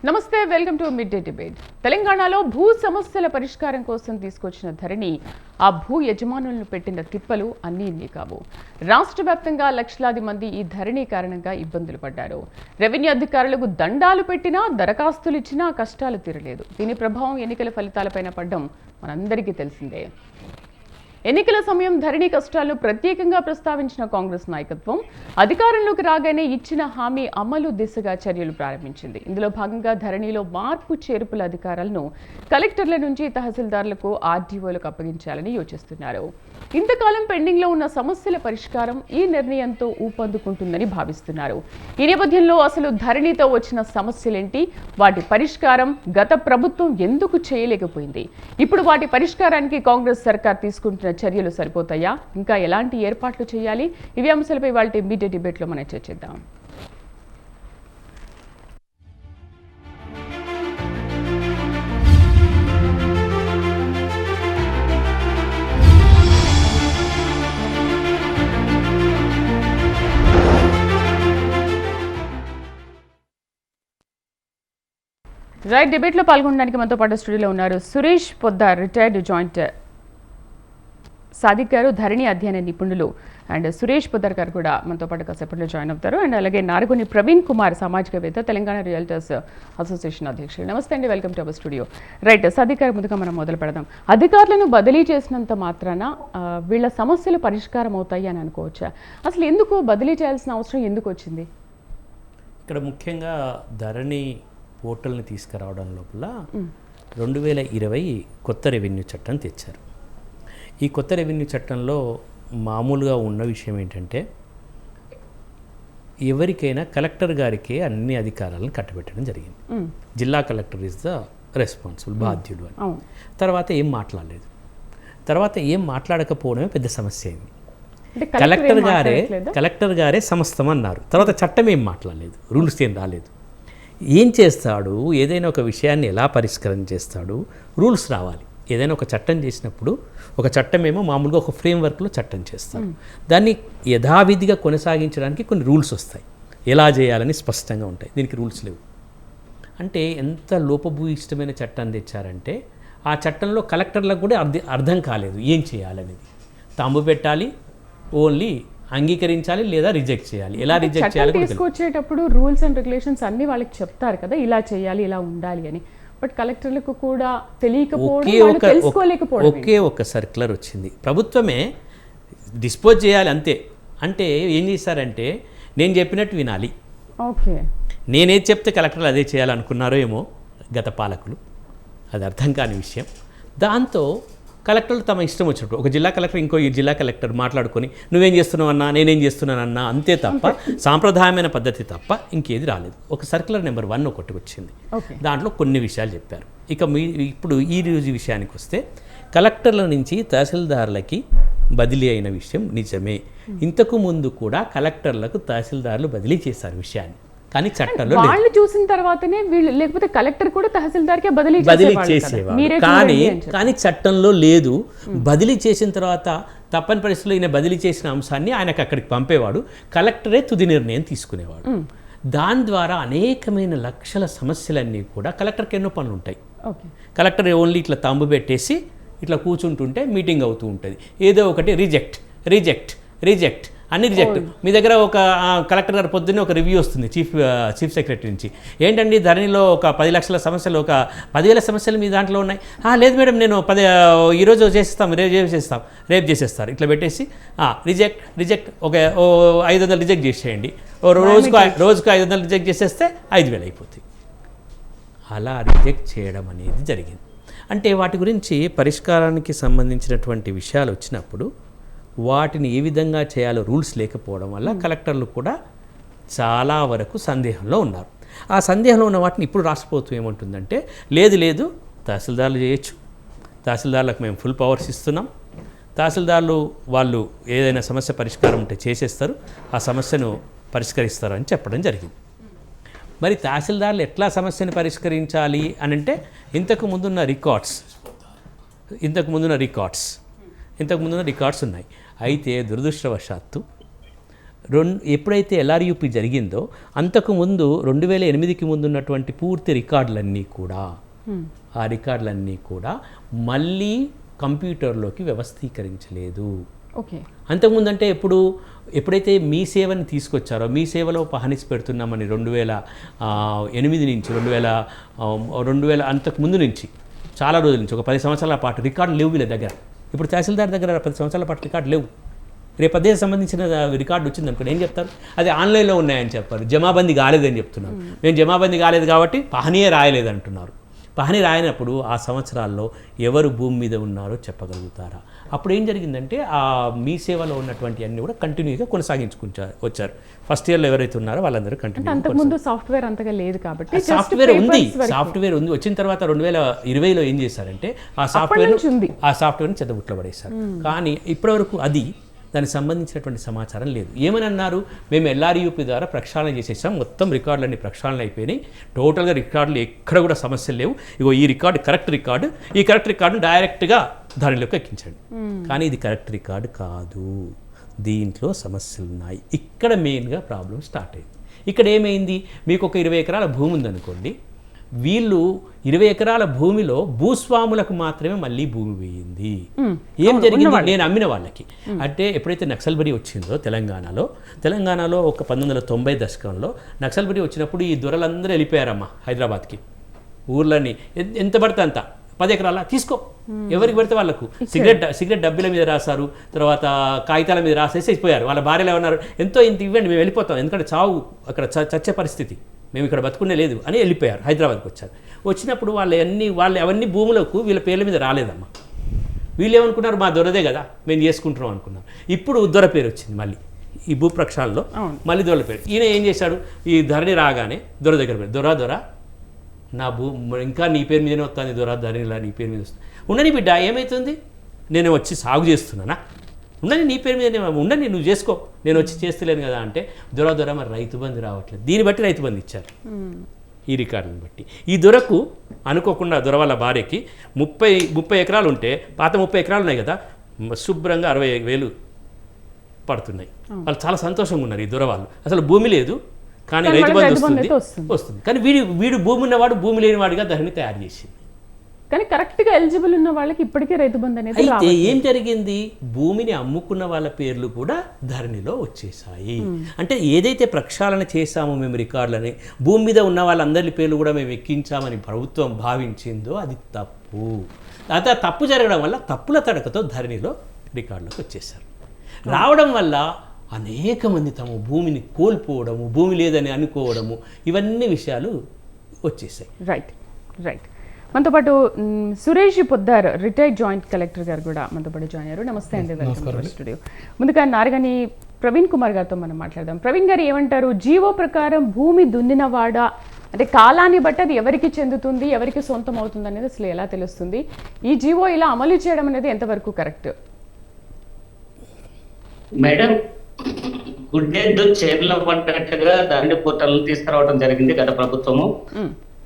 నమస్తే, welcome to mid day debate. తెలంగాణలో భూ సమస్యల పరిష్కారం కోసం తీసుకొచ్చిన ధరణి ఆ భూ యజమానులను పెట్టిన తిప్పలు అన్నీ ఇన్ని కావు. రాష్ట్ర వ్యాప్తంగా లక్షలాది మంది ఈ ధరణి కారణంగా ఇబ్బందులు పడ్డారు. రెవెన్యూ అధికారులకు దండాలు పెట్టినా, దరఖాస్తులు ఇచ్చినా కష్టాలు తీరలేదు. దీని ప్రభావం ఎన్నికల ఫలితాలపైన పడడం మనందరికీ తెలిసిందే. ఎన్నికల సమయం ధరణి కష్టాలను ప్రత్యేకంగా ప్రస్తావించిన కాంగ్రెస్ నాయకత్వం అధికారంలోకి రాగానే ఇచ్చిన హామీ అమలు దిశగా చర్యలు ప్రారంభించింది. ఇందులో భాగంగా ధరణిలో మార్పు చేర్పుల అధికారాలను కలెక్టర్ల నుంచి తహసీల్దార్లకు, ఆర్డీఓలకు అప్పగించాలని యోచిస్తున్నారు. ఇంతకాలం పెండింగ్లో ఉన్న సమస్యల పరిష్కారం ఈ నిర్ణయంతో ఊపందుకుంటుందని భావిస్తున్నారు. ఈ నేపథ్యంలో అసలు ధరణితో వచ్చిన సమస్యలేంటి, వాటి పరిష్కారం గత ప్రభుత్వం ఎందుకు చేయలేకపోయింది, ఇప్పుడు వాటి పరిష్కారానికి కాంగ్రెస్ సర్కార్ తీసుకుంటున్న చర్యలు సరిపోతాయా, ఇంకా ఎలాంటి ఏర్పాట్లు చేయాలి, ఇవి అంశాలపై వాళ్ళ మీడియా డిబేట్లో మనం చర్చిద్దాం. రైట్, డిబేట్లో పాల్గొనడానికి మనతో పాటు స్టూడియోలో ఉన్నారు సురేష్ పొద్దార్, రిటైర్డ్ జాయింట్ సాదిక్ గారు, ధరణి అధ్యయన నిపుణులు. అండ్ సురేష్ పొద్దార్ గారు కూడా మనతో పాటు కాసేపట్లో జాయిన్ అవుతారు. అండ్ అలాగే నారగొని ప్రవీణ్ కుమార్, సామాజికవేత్త, తెలంగాణ రియల్టర్స్ అసోసియేషన్ అధ్యక్షులు. నమస్తే అండి, welcome to our studio. Right, Sadiq గారు, ముందుగా మనం మొదలు పెడదాం. అధికారులను బదిలీ చేసినంత మాత్రాన వీళ్ళ సమస్యలు పరిష్కారం అవుతాయి అని అనుకోవచ్చా? అసలు ఎందుకు బదిలీ చేయాల్సిన అవసరం ఎందుకు వచ్చింది? ఇక్కడ ముఖ్యంగా ధరణి పోర్టల్ని తీసుకురావడం లోపల 2020 కొత్త రెవెన్యూ చట్టం తెచ్చారు. ఈ కొత్త రెవెన్యూ చట్టంలో మామూలుగా ఉన్న విషయం ఏంటంటే, ఎవరికైనా కలెక్టర్ గారికే అన్ని అధికారాలను కట్టబెట్టడం జరిగింది. జిల్లా కలెక్టర్ ఇస్ ద రెస్పాన్సిబుల్, బాధ్యుడు అని. తర్వాత ఏం మాట్లాడలేదు. తర్వాత ఏం మాట్లాడకపోవడమే పెద్ద సమస్య అయింది. కలెక్టర్ గారే సమస్తం అన్నారు. తర్వాత చట్టం ఏం మాట్లాడలేదు, రూల్స్ ఏం రాలేదు. ఏం చేస్తాడు, ఏదైనా ఒక విషయాన్ని ఎలా పరిష్కారం చేస్తాడు, రూల్స్ రావాలి. ఏదైనా ఒక చట్టం చేసినప్పుడు ఒక చట్టం ఏమో మామూలుగా ఒక ఫ్రేమ్వర్క్లో చట్టం చేస్తాడు. దాన్ని యథావిధిగా కొనసాగించడానికి కొన్ని రూల్స్ వస్తాయి, ఎలా చేయాలని స్పష్టంగా ఉంటాయి. దీనికి రూల్స్ లేవు. అంటే ఎంత లోపభూయిష్టమైన చట్టాన్ని తెచ్చారంటే, ఆ చట్టంలో కలెక్టర్లకు కూడా అర్థం కాలేదు ఏం చేయాలనేది. తాంబు పెట్టాలి, ఓన్లీ అంగీకరించాలి లేదా రిజెక్ట్ చేయాలి. ఎలా రిజెక్ట్ చేయాలి తీసుకొచ్చేటప్పుడు రూల్స్ అండ్ రెగ్యులేషన్స్ అన్ని వాళ్ళకి చెప్తారు కదా, ఇలా చేయాలి, ఇలా ఉండాలి అని. బట్ కలెక్టర్లకు కూడా తెలియకపోవడం, ఒకే ఒక సర్క్యులర్ వచ్చింది, ప్రభుత్వమే డిస్పోజ్ చేయాలి అంతే. అంటే ఏం చేశారంటే, నేను చెప్పినట్టు వినాలి, ఓకే, నేనేది చెప్తే కలెక్టర్లు అదే చేయాలనుకున్నారో ఏమో గత పాలకులు. అది అర్థం కాని విషయం. దాంతో కలెక్టర్లు తమ ఇష్టం వచ్చినప్పుడు, ఒక జిల్లా కలెక్టర్ ఇంకో జిల్లా కలెక్టర్ మాట్లాడుకొని నువ్వేం చేస్తున్నావన్నా, నేనేం చేస్తున్నానన్నా, అంతే తప్ప సాంప్రదాయమైన పద్ధతి తప్ప ఇంకేది రాలేదు. ఒక సర్క్యులర్ నెంబర్ 1 ఒకటి వచ్చింది. దాంట్లో కొన్ని విషయాలు చెప్పారు. ఇక ఇప్పుడు ఈ రోజు విషయానికి వస్తే, కలెక్టర్ల నుంచి తహసీల్దార్లకి బదిలీ అయిన విషయం నిజమే. ఇంతకు ముందు కూడా కలెక్టర్లకు తహసీల్దార్లు బదిలీ చేశారు విషయాన్ని, కానీ చట్టంలో వాళ్ళు చూసిన తర్వాతనే వీళ్ళు, లేకపోతే కలెక్టర్ కూడా తహసీల్దార్కే బదిలీ చేసేవారు. కానీ చట్టంలో లేదు. బదిలీ చేసిన తర్వాత తప్పని పరిస్థితుల్లో ఈయన బదిలీ చేసిన అంశాన్ని ఆయనకు అక్కడికి పంపేవాడు, కలెక్టరే తుది నిర్ణయం తీసుకునేవాడు. దాని ద్వారా అనేకమైన లక్షల సమస్యలన్నీ కూడా, కలెక్టర్కి ఎన్నో పనులు ఉంటాయి. కలెక్టర్ ఓన్లీ ఇట్లా తాంబు పెట్టేసి ఇట్లా కూర్చుంటుంటే మీటింగ్ అవుతూ ఉంటుంది. ఏదో ఒకటి రిజెక్ట్ రిజెక్ట్ రిజెక్ట్ అన్ని రిజెక్ట్. మీ దగ్గర ఒక కలెక్టర్ గారు పొద్దున్నే ఒక రివ్యూ వస్తుంది చీఫ్ సెక్రటరీ నుంచి, ఏంటండి ధరణిలో ఒక 10 లక్షల సమస్యలు, ఒక 10,000 సమస్యలు మీ దాంట్లో ఉన్నాయి. లేదు మేడం, నేను ఈరోజు చేసేస్తాం, రేపు చేసేస్తారు. ఇట్లా పెట్టేసి రిజెక్ట్ రిజెక్ట్, ఒక 500 రిజెక్ట్ చేసేయండి, రోజుకు 500 రిజెక్ట్ చేసేస్తే 5,000 అయిపోతాయి. అలా రిజెక్ట్ చేయడం అనేది జరిగింది. అంటే వాటి గురించి పరిష్కారానికి సంబంధించినటువంటి విషయాలు వచ్చినప్పుడు వాటిని ఏ విధంగా చేయాలో రూల్స్ లేకపోవడం వల్ల కలెక్టర్లు కూడా చాలా వరకు సందేహంలో ఉన్నారు. ఆ సందేహంలో ఉన్న వాటిని ఇప్పుడు రాష్ట్ర ప్రభుత్వం ఏమంటుందంటే, లేదు తహసీల్దార్లు చేయొచ్చు, తహసీల్దార్లకు మేము ఫుల్ పవర్స్ ఇస్తున్నాం, తహసీల్దార్లు వాళ్ళు ఏదైనా సమస్య పరిష్కారం ఉంటే చేసేస్తారు, ఆ సమస్యను పరిష్కరిస్తారు అని చెప్పడం జరిగింది. మరి తహసీల్దార్లు ఎట్లా సమస్యను పరిష్కరించాలి అని అంటే, ఇంతకు ముందున్న రికార్డ్స్ ఉన్నాయి. అయితే దురదృష్టవశాత్తు ఎప్పుడైతే ఎల్ఆర్యూపీ జరిగిందో అంతకుముందు 2008కి ముందు ఉన్నటువంటి పూర్తి రికార్డులన్నీ కూడా ఆ రికార్డులన్నీ కూడా మళ్ళీ కంప్యూటర్లోకి వ్యవస్థీకరించలేదు. ఓకే. అంతకుముందు అంటే ఎప్పుడైతే మీ సేవని తీసుకొచ్చారో, మీ సేవలో పహనిస్ పెడుతున్నామని 2008 నుంచి 2000 అంతకుముందు నుంచి చాలా రోజుల నుంచి ఒక 10 సంవత్సరాల పాటు రికార్డు లేవు వీళ్ళ దగ్గర. ఇప్పుడు తహసీల్దార్ దగ్గర 10 సంవత్సరాల పాటు రికార్డు లేవు. రేపు అదే సంబంధించిన రికార్డు వచ్చింది అనుకోండి, ఏం చెప్తారు? అది ఆన్లైన్లో ఉన్నాయని చెప్పారు, జమాబందీ కాలేదని చెప్తున్నారు. మేము జమాబందీ కాలేదు కాబట్టి పహనీయే రాయలేదు అంటున్నారు. పహని రాయనప్పుడు ఆ సంవత్సరాల్లో ఎవరు భూమి మీద ఉన్నారో చెప్పగలుగుతారా? అప్పుడు ఏం జరిగిందంటే ఆ మీ సేవలో ఉన్నటువంటి అన్ని కూడా కంటిన్యూగా కొనసాగించుకుంటారు వచ్చారు. ఫస్ట్ ఇయర్లో ఎవరైతే ఉన్నారో వాళ్ళందరూ కంటిన్యూ. అంతకుముందు సాఫ్ట్వేర్ అంతగా లేదు కాబట్టి సాఫ్ట్వేర్ ఉంది. వచ్చిన తర్వాత 2020లో ఏం చేశారంటే ఆ సాఫ్ట్వేర్ని చెదబుట్లో పడేశారు. కానీ ఇప్పటివరకు దానికి సంబంధించినటువంటి సమాచారం లేదు. ఏమని అన్నారు? మేము ఎల్ఆర్యూపీ ద్వారా ప్రక్షాళన చేసేసాం, మొత్తం రికార్డులన్నీ ప్రక్షాళన అయిపోయినాయి, టోటల్గా రికార్డులు ఎక్కడ కూడా సమస్యలు లేవు, ఇగో ఈ రికార్డు కరెక్ట్ రికార్డు, ఈ కరెక్ట్ రికార్డును డైరెక్ట్గా దానిలోకి ఎక్కించండి. కానీ ఇది కరెక్ట్ రికార్డు కాదు, దీంట్లో సమస్యలు ఉన్నాయి. ఇక్కడ మెయిన్గా ప్రాబ్లం స్టార్ట్ అయింది. ఇక్కడ ఏమైంది? మీకు ఒక 20 ఎకరాల భూమి ఉందనుకోండి, వీళ్ళు 20 ఎకరాల భూమిలో భూస్వాములకు మాత్రమే మళ్ళీ భూమి వేయింది. ఏం జరిగింది? నేను అమ్మిన వాళ్ళకి. అంటే ఎప్పుడైతే నక్సల్బరీ వచ్చిందో తెలంగాణలో ఒక 1990 దశకంలో నక్సల్బరీ వచ్చినప్పుడు ఈ దొరలందరూ వెళ్ళిపోయారమ్మా హైదరాబాద్కి. ఊర్లని ఎంత పడితే అంత 10 ఎకరాల తీసుకో, ఎవరికి పడితే వాళ్ళకు సిగరెట్ డబ్బీల మీద రాశారు, తర్వాత కాగితాల మీద రాసేసి అయిపోయారు. వాళ్ళ భార్యలు ఏమన్నారు, ఎంతో ఇంత ఇవ్వండి మేము వెళ్ళిపోతాం, ఎందుకంటే చావు అక్కడ చచ్చే పరిస్థితి, మేము ఇక్కడ బతుకునే లేదు అని వెళ్ళిపోయారు. హైదరాబాద్కి వచ్చారు. వచ్చినప్పుడు వాళ్ళు అవన్నీ భూములకు వీళ్ళ పేర్ల మీద రాలేదమ్మా. వీళ్ళు ఏమనుకున్నారు, మా దొరదే కదా మేము చేసుకుంటున్నాం అనుకున్నారు. ఇప్పుడు దొర పేరు వచ్చింది మళ్ళీ ఈ భూ ప్రక్షాళనలో, మళ్ళీ దొర పేరు. ఈయన ఏం చేశాడు? ఈ ధరణి రాగానే దొర దగ్గర పేరు, దొర నా ఇంకా నీ పేరు మీదనే వస్తుంది, ధరణిలా నీ పేరు మీద వస్తుంది. ఉండని బిడ్డ, ఏమవుతుంది? నేను వచ్చి సాగు చేస్తున్నానా? ఉండని నీ పేరు మీద ఉండని, నువ్వు చేసుకో, నేను వచ్చి చేస్తలేను కదా అంటే దొర మరి రైతు బంధు రావట్లేదు. దీన్ని బట్టి రైతు బంధు ఇచ్చారు ఈ రికార్డుని బట్టి. ఈ దొరకు అనుకోకుండా దొర వాళ్ళ భార్యకి 30 ఎకరాలు ఉంటే, పాత 30 ఎకరాలు ఉన్నాయి కదా, శుభ్రంగా 60,000 పడుతున్నాయి. వాళ్ళు చాలా సంతోషంగా ఉన్నారు ఈ దొర వాళ్ళు. అసలు భూమి లేదు కానీ రైతు బంధు వస్తుంది. కానీ వీడు భూమి ఉన్నవాడు భూమి లేనివాడిగా దాన్ని తయారు చేసింది. కానీ కరెక్ట్గా ఎలిజిబుల్ ఉన్న వాళ్ళకి ఇప్పటికీ రైతు బంధు అనేది. అయితే ఏం జరిగింది? భూమిని అమ్ముకున్న వాళ్ళ పేర్లు కూడా ధరణిలో వచ్చేసాయి. అంటే ఏదైతే ప్రక్షాళన చేశామో మేము రికార్డులని, భూమి మీద ఉన్న వాళ్ళందరి పేర్లు కూడా మేము ఎక్కించామని ప్రభుత్వం భావించిందో అది తప్పు. అయితే తప్పు జరగడం వల్ల తప్పుల తడకతో ధరణిలో రికార్డులోకి వచ్చేసారు. రావడం వల్ల అనేక మంది తమ భూమిని కోల్పోవడము, భూమి లేదని అనుకోవడము, ఇవన్నీ విషయాలు వచ్చేసాయి. రైట్. మనతో పాటు Suresh Poddar, retired joint collector గారు కూడా మనతో పాటు జాయిన్ అయ్యారు. నమస్తే అండి, వెల్కమ్ టు స్టూడియో. ముందుగా నారగని ప్రవీణ్ కుమార్ గారితో మనం మాట్లాడదాం. ప్రవీణ్ గారు ఏమంటారు? జీవో ప్రకారం భూమి దున్నినవాడా అంటే కాలాన్ని బట్టి అది ఎవరికి చెందుతుంది, ఎవరికి సొంతం అవుతుంది అనేది అసలు ఎలా తెలుస్తుంది? ఈ జీవో ఇలా అమలు చేయడం అనేది ఎంతవరకు కరెక్ట్? మేడం, గుడ్డెద్దు చేతుల పడ్డట్టుగా ధరణి పోర్టల్ తీసుకురావడం జరిగింది గత ప్రభుత్వము.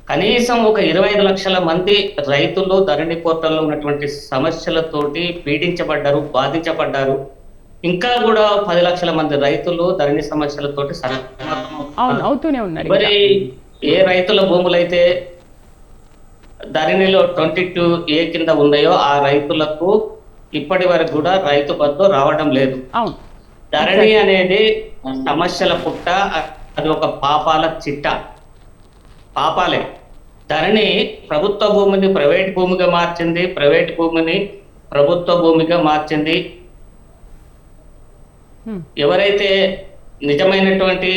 కనీసం ఒక 25 లక్షల మంది రైతులు ధరణి పోర్టల్లో ఉన్నటువంటి సమస్యలతోటి పీడించబడ్డారు, బాధించబడ్డారు. ఇంకా కూడా 10 లక్షల మంది రైతులు ధరణి సమస్యలతోటి అవుతూనే ఉన్నారు. మరి ఏ రైతుల భూములైతే ధరణిలో 22A కింద ఉన్నాయో ఆ రైతులకు ఇప్పటి వరకు కూడా రైతు బంధు రావడం లేదు. ధరణి అనేది సమస్యల పుట్ట, అది ఒక పాపాల చిట్ట, పాపాలే. ధరణి ప్రభుత్వ భూమిని ప్రైవేట్ భూమిగా మార్చింది, ప్రైవేట్ భూమిని ప్రభుత్వ భూమిగా మార్చింది. ఎవరైతే నిజమైనటువంటి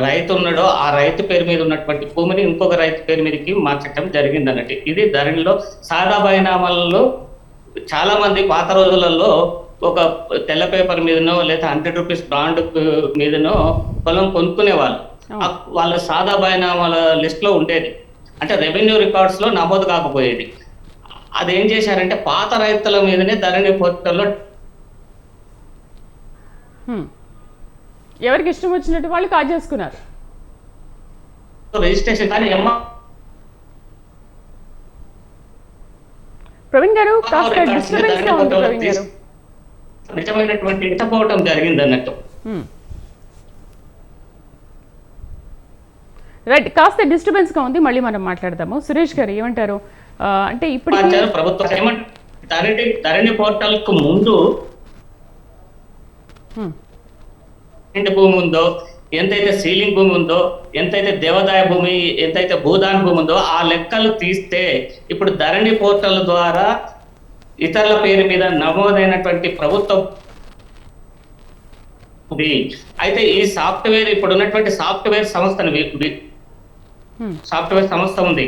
రైతు ఉన్నాడో ఆ రైతు పేరు మీద ఉన్నటువంటి భూమిని ఇంకొక రైతు పేరు మీదకి మార్చడం జరిగింది అన్నట్టు. ఇది ధరణిలో సాదా బైనామాలలో చాలా మంది పాత రోజులలో ఒక తెల్ల పేపర్ మీదనో లేదా 100 రూపీస్ బాండ్ మీదనో పొలం కొనుక్కునేవాళ్ళు. వాళ్ళ సాదా బైనామాల లిస్ట్ లో ఉండేది, అంటే రెవెన్యూ రికార్డ్స్ లో నమోదు కాకపోయేది. అదేం చేశారంటే పాత రైతుల మీదనే ధరణి పోర్టల్లో ఎవరికి ఇష్టం వచ్చినట్టు వాళ్ళు కాజేసుకున్నారు రిజిస్ట్రేషన్. కానీ ప్రవీణ్ గారు డిస్టర్బెన్స్ గా ఉంది. ప్రవీణ్ గారు నిజమైనటువంటి ఇష్టపోవటం జరిగింది అన్నట్టు. రైట్, కాస్త డిస్టర్బెన్స్గా ఉంది, మళ్ళీ మనం మాట్లాడదాము. సురేష్ గారు ఏమంటారు? అంటే ఇప్పుడు ప్రభుత్వం ధరణి పోర్టల్ కు ముందు ఇంటి భూమి ఉందో, ఎంతైతే సీలింగ్ భూమి ఉందో, ఎంతైతే దేవాదాయ భూమి, ఎంతైతే భూదాన భూమి ఉందో ఆ లెక్కలు తీస్తే ఇప్పుడు ధరణి పోర్టల్ ద్వారా ఇతరుల పేరు మీద నమోదైనటువంటి ప్రభుత్వం ఉంది. అయితే ఈ సాఫ్ట్వేర్ ఇప్పుడు ఉన్నటువంటి సాఫ్ట్వేర్ సంస్థ ఉంది.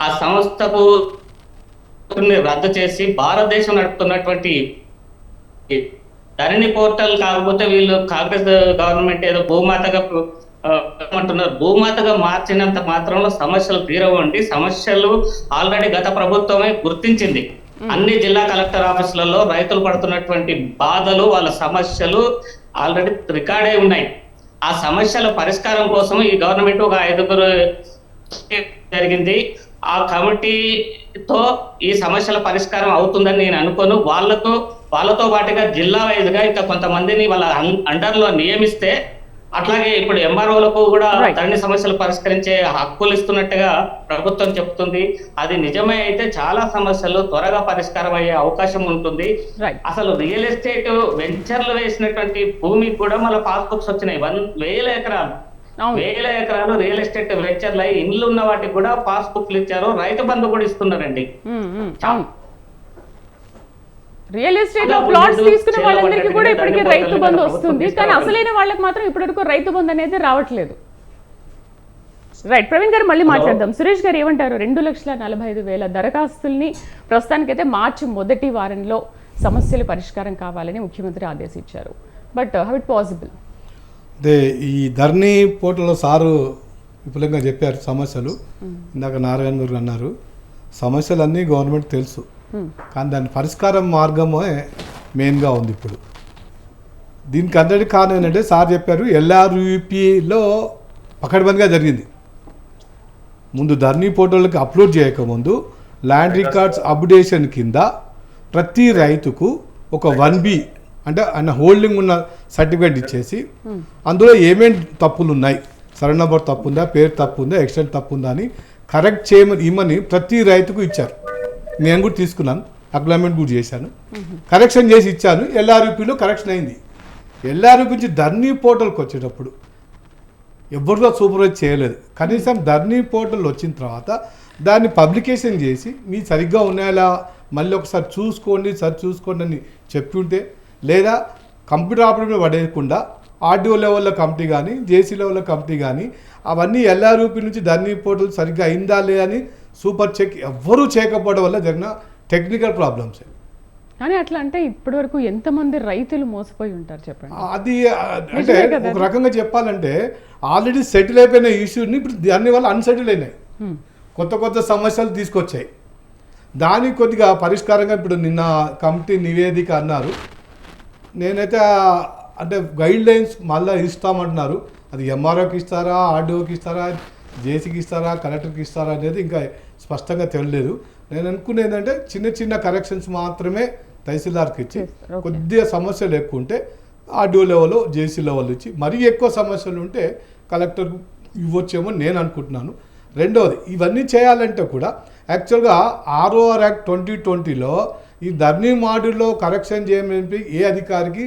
ఆ సంస్థకు రద్దు చేసి భారతదేశం నడుపుతున్నటువంటి ధరణి పోర్టల్ కాకపోతే వీళ్ళు కాంగ్రెస్ గవర్నమెంట్ ఏదో భూమాతగా మార్చినంత మాత్రంలో సమస్యలు తీరవండి. సమస్యలు ఆల్రెడీ గత ప్రభుత్వమే గుర్తించింది. అన్ని జిల్లా కలెక్టర్ ఆఫీసులలో రైతులు పడుతున్నటువంటి బాధలు, వాళ్ళ సమస్యలు ఆల్రెడీ రికార్డ్ అయి ఉన్నాయి. ఆ సమస్యల పరిష్కారం కోసం ఈ గవర్నమెంట్ ఒక 5 జరిగింది. ఆ కమిటీతో ఈ సమస్యల పరిష్కారం అవుతుందని నేను అనుకోను. వాళ్ళతో పాటుగా జిల్లా వైజ్గా ఇంకా కొంతమందిని వాళ్ళ అండర్లో నియమిస్తే, అట్లాగే ఇప్పుడు ఎంఆర్ఓలకు కూడా ధరణి సమస్యలు పరిష్కరించే హక్కులు ఇస్తున్నట్టుగా ప్రభుత్వం చెప్తుంది. అది నిజమే అయితే చాలా సమస్యలు త్వరగా పరిష్కారం అయ్యే అవకాశం ఉంటుంది. అసలు రియల్ ఎస్టేట్ వెంచర్లు వేసినటువంటి భూమి కూడా మళ్ళీ పాస్బుక్స్ వచ్చినాయి. 1,000 ఎకరాలు రియల్ ఎస్టేట్ వెంచర్లు అయ్యి ఇండ్లు ఉన్న వాటికి కూడా పాస్బుక్లు ఇచ్చారు. రైతు బంధు కూడా ఇస్తున్నారండి. రియల్ ఎస్టేట్ లో ప్లాట్స్ తీసుకునే వాళ్ళందరికీ కూడా ఇప్పటికీ రైతు బంధు వస్తుంది, కానీ అసలైన వాళ్ళకి మాత్రం ఇప్పటివరకు రైతు బంధు అనేది రావట్లేదు. రైట్, ప్రవీణ్ గారు మళ్ళీ మాట్లాడదాం. సురేష్ గారు ఏమంటారు? 2,45,000 దరఖాస్తుల్ని ప్రస్తుతానికైతే మార్చి మొదటి వారంలో సమస్యల పరిష్కారం కావాలని ముఖ్యమంత్రి ఆదేశించారు. But how it possible? అదే ఈ ధరణి పోర్టల్లో సారు విపులంగా చెప్పారు సమస్యలు. ఇందాక నారాయణ గారు అన్నారు సమస్యలన్నీ గవర్నమెంట్ తెలుసు, కానీ దాని పరిష్కారం మార్గమే మెయిన్గా ఉంది. ఇప్పుడు దీనికి అందరికీ కారణం ఏంటంటే సార్ చెప్పారు LRUPలో పకడ్బందీగా జరిగింది. ముందు ధరణి పోర్టల్కి అప్లోడ్ చేయకముందు ల్యాండ్ రికార్డ్స్ అప్డేషన్ కింద ప్రతి రైతుకు ఒక 1B అంటే ఆయన హోల్డింగ్ ఉన్న సర్టిఫికేట్ ఇచ్చేసి అందులో ఏమేమి తప్పులు ఉన్నాయి, సర్వే నెంబర్ తప్పు ఉందా, పేరు తప్పు ఉందా, ఎక్స్టెంట్ తప్పు ఉందా అని కరెక్ట్ చేయమని ఇమ్మని ప్రతి రైతుకు ఇచ్చారు. నేను కూడా తీసుకున్నాను, అప్లైమెంట్ కూడా చేశాను, కరెక్షన్ చేసి ఇచ్చాను. LRUPలో కరెక్షన్ అయింది. LRUP నుంచి ధరణి పోర్టల్కి వచ్చేటప్పుడు ఎవరిలో సూపర్వైజ్ చేయలేదు. కనీసం ధరణి పోర్టల్ వచ్చిన తర్వాత దాన్ని పబ్లికేషన్ చేసి మీ సరిగ్గా ఉన్నాయా మళ్ళీ ఒకసారి చూసుకోండి అని చెప్పి ఉంటే, లేదా కంప్యూటర్ ఆపరేటర్ పడేయకుండా RDO లెవెల్లో కమిటీ కానీ జేసీ లెవెల్లో కమిటీ కానీ అవన్నీ LRUP నుంచి ధరణి పోర్టల్ సరిగ్గా అయిందా లేదని సూపర్ చెక్ ఎవ్వరూ చేయకపోవడం వల్ల జరిగిన టెక్నికల్ ప్రాబ్లమ్స్. కానీ అట్లా అంటే ఇప్పటి వరకు ఎంతమంది రైతులు మోసపోయి ఉంటారు చెప్పండి. అది అంటే ఒక రకంగా చెప్పాలంటే ఆల్రెడీ సెటిల్ అయిపోయిన ఇష్యూని ఇప్పుడు దానివల్ల అన్సెటిల్ అయినాయి, కొత్త సమస్యలు తీసుకొచ్చాయి. దానికి కొద్దిగా పరిష్కారంగా ఇప్పుడు నిన్న కమిటీ నివేదిక అన్నారు. నేనైతే అంటే గైడ్ లైన్స్ మళ్ళీ ఇస్తామంటున్నారు. అది MROకి ఇస్తారా, RDOకి ఇస్తారా, జేసీకి ఇస్తారా, కలెక్టర్కి ఇస్తారా అనేది ఇంకా స్పష్టంగా తెలియలేదు. నేను అనుకునేది ఏంటంటే చిన్న కరెక్షన్స్ మాత్రమే తహసీల్దార్కి ఇచ్చి, కొద్దిగా సమస్యలు ఎక్కువ ఉంటే RDO లెవెల్, జేసీ లెవెల్ ఇచ్చి, మరీ ఎక్కువ సమస్యలు ఉంటే కలెక్టర్కు ఇవ్వచ్చేమో నేను అనుకుంటున్నాను. రెండవది, ఇవన్నీ చేయాలంటే కూడా యాక్చువల్గా ROR Act 2020లో ఈ ధరణి మాడ్యూల్లో కరెక్షన్ చేయమని ఏ అధికారికి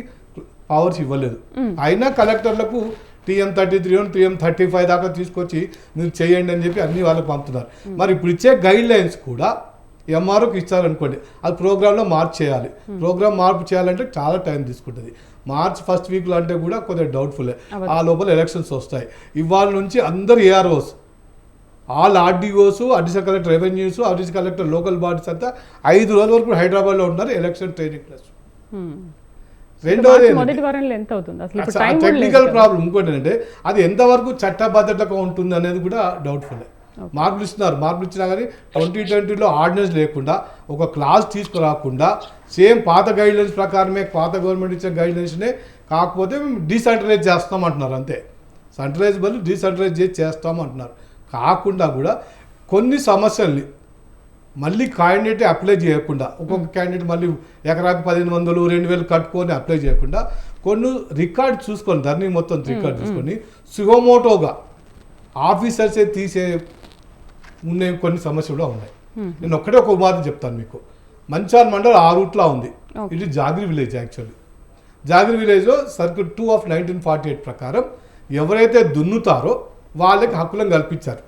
పవర్స్ ఇవ్వలేదు. అయినా కలెక్టర్లకు TM33 TM35 దాకా తీసుకొచ్చి మీరు చేయండి అని చెప్పి అన్ని వాళ్ళకి పంపుతున్నారు. మరి ఇప్పుడు ఇచ్చే గైడ్ లైన్స్ కూడా MROకి ఇచ్చారనుకోండి, అది ప్రోగ్రాంలో మార్పు చేయాలి. ప్రోగ్రామ్ మార్పు చేయాలంటే చాలా టైం తీసుకుంటుంది. మార్చ్ ఫస్ట్ వీక్లో అంటే కూడా కొద్దిగా డౌట్ఫుల్లే. ఆ లోపల ఎలక్షన్స్ వస్తాయి. ఇవాళ నుంచి అందరు AROs, all RDOs, additional collector revenues, additional collector local bodies అంతా 5 రోజుల వరకు హైదరాబాద్లో ఉన్నారు ఎలక్షన్ ట్రైనింగ్ క్లాస్. రెండోది టెక్నికల్ ప్రాబ్లం. ఇంకోటి ఏంటంటే అది ఎంతవరకు చట్టబద్ధతగా ఉంటుంది అనేది కూడా డౌట్ఫుల్. మార్కులు ఇస్తున్నారు, మార్కులు ఇచ్చినా కానీ 2020లో ఆర్డినెన్స్ లేకుండా ఒక క్లాస్ తీసుకురాకుండా సేమ్ పాత గైడ్లైన్స్ ప్రకారమే, పాత గవర్నమెంట్ ఇచ్చిన గైడ్లైన్స్నే కాకపోతే మేము డీసెంట్రలైజ్ చేస్తామంటున్నారు. అంతే, సెంట్రలైజ్ బదులు డీసెంట్రలైజ్ చేస్తామంటున్నారు. కాకుండా కూడా కొన్ని సమస్యల్ని మళ్ళీ క్యాండిడేట్ అప్లై చేయకుండా, ఒక్కొక్క క్యాండిడేట్ మళ్ళీ ఎకరాకి 1,500, 2,000 కట్టుకొని అప్లై చేయకుండా కొన్ని రికార్డ్ చూసుకొని, ధరణి మొత్తం రికార్డ్ చూసుకొని సుగమోటోగా ఆఫీసర్సే తీసే ఉన్నాయి కొన్ని సమస్యలు కూడా ఉన్నాయి. నేను ఒక్కటే ఒక ఉపాధి చెప్తాను మీకు. మంచాల్ మండల్ ఆ రూట్లో ఉంది. ఇది జాగిరి విలేజ్. యాక్చువల్లీ జాగిరి విలేజ్లో సర్కిల్ 2 ఆఫ్ 1948 ప్రకారం ఎవరైతే దున్నుతారో వాళ్ళకి హక్కులను కల్పించారు.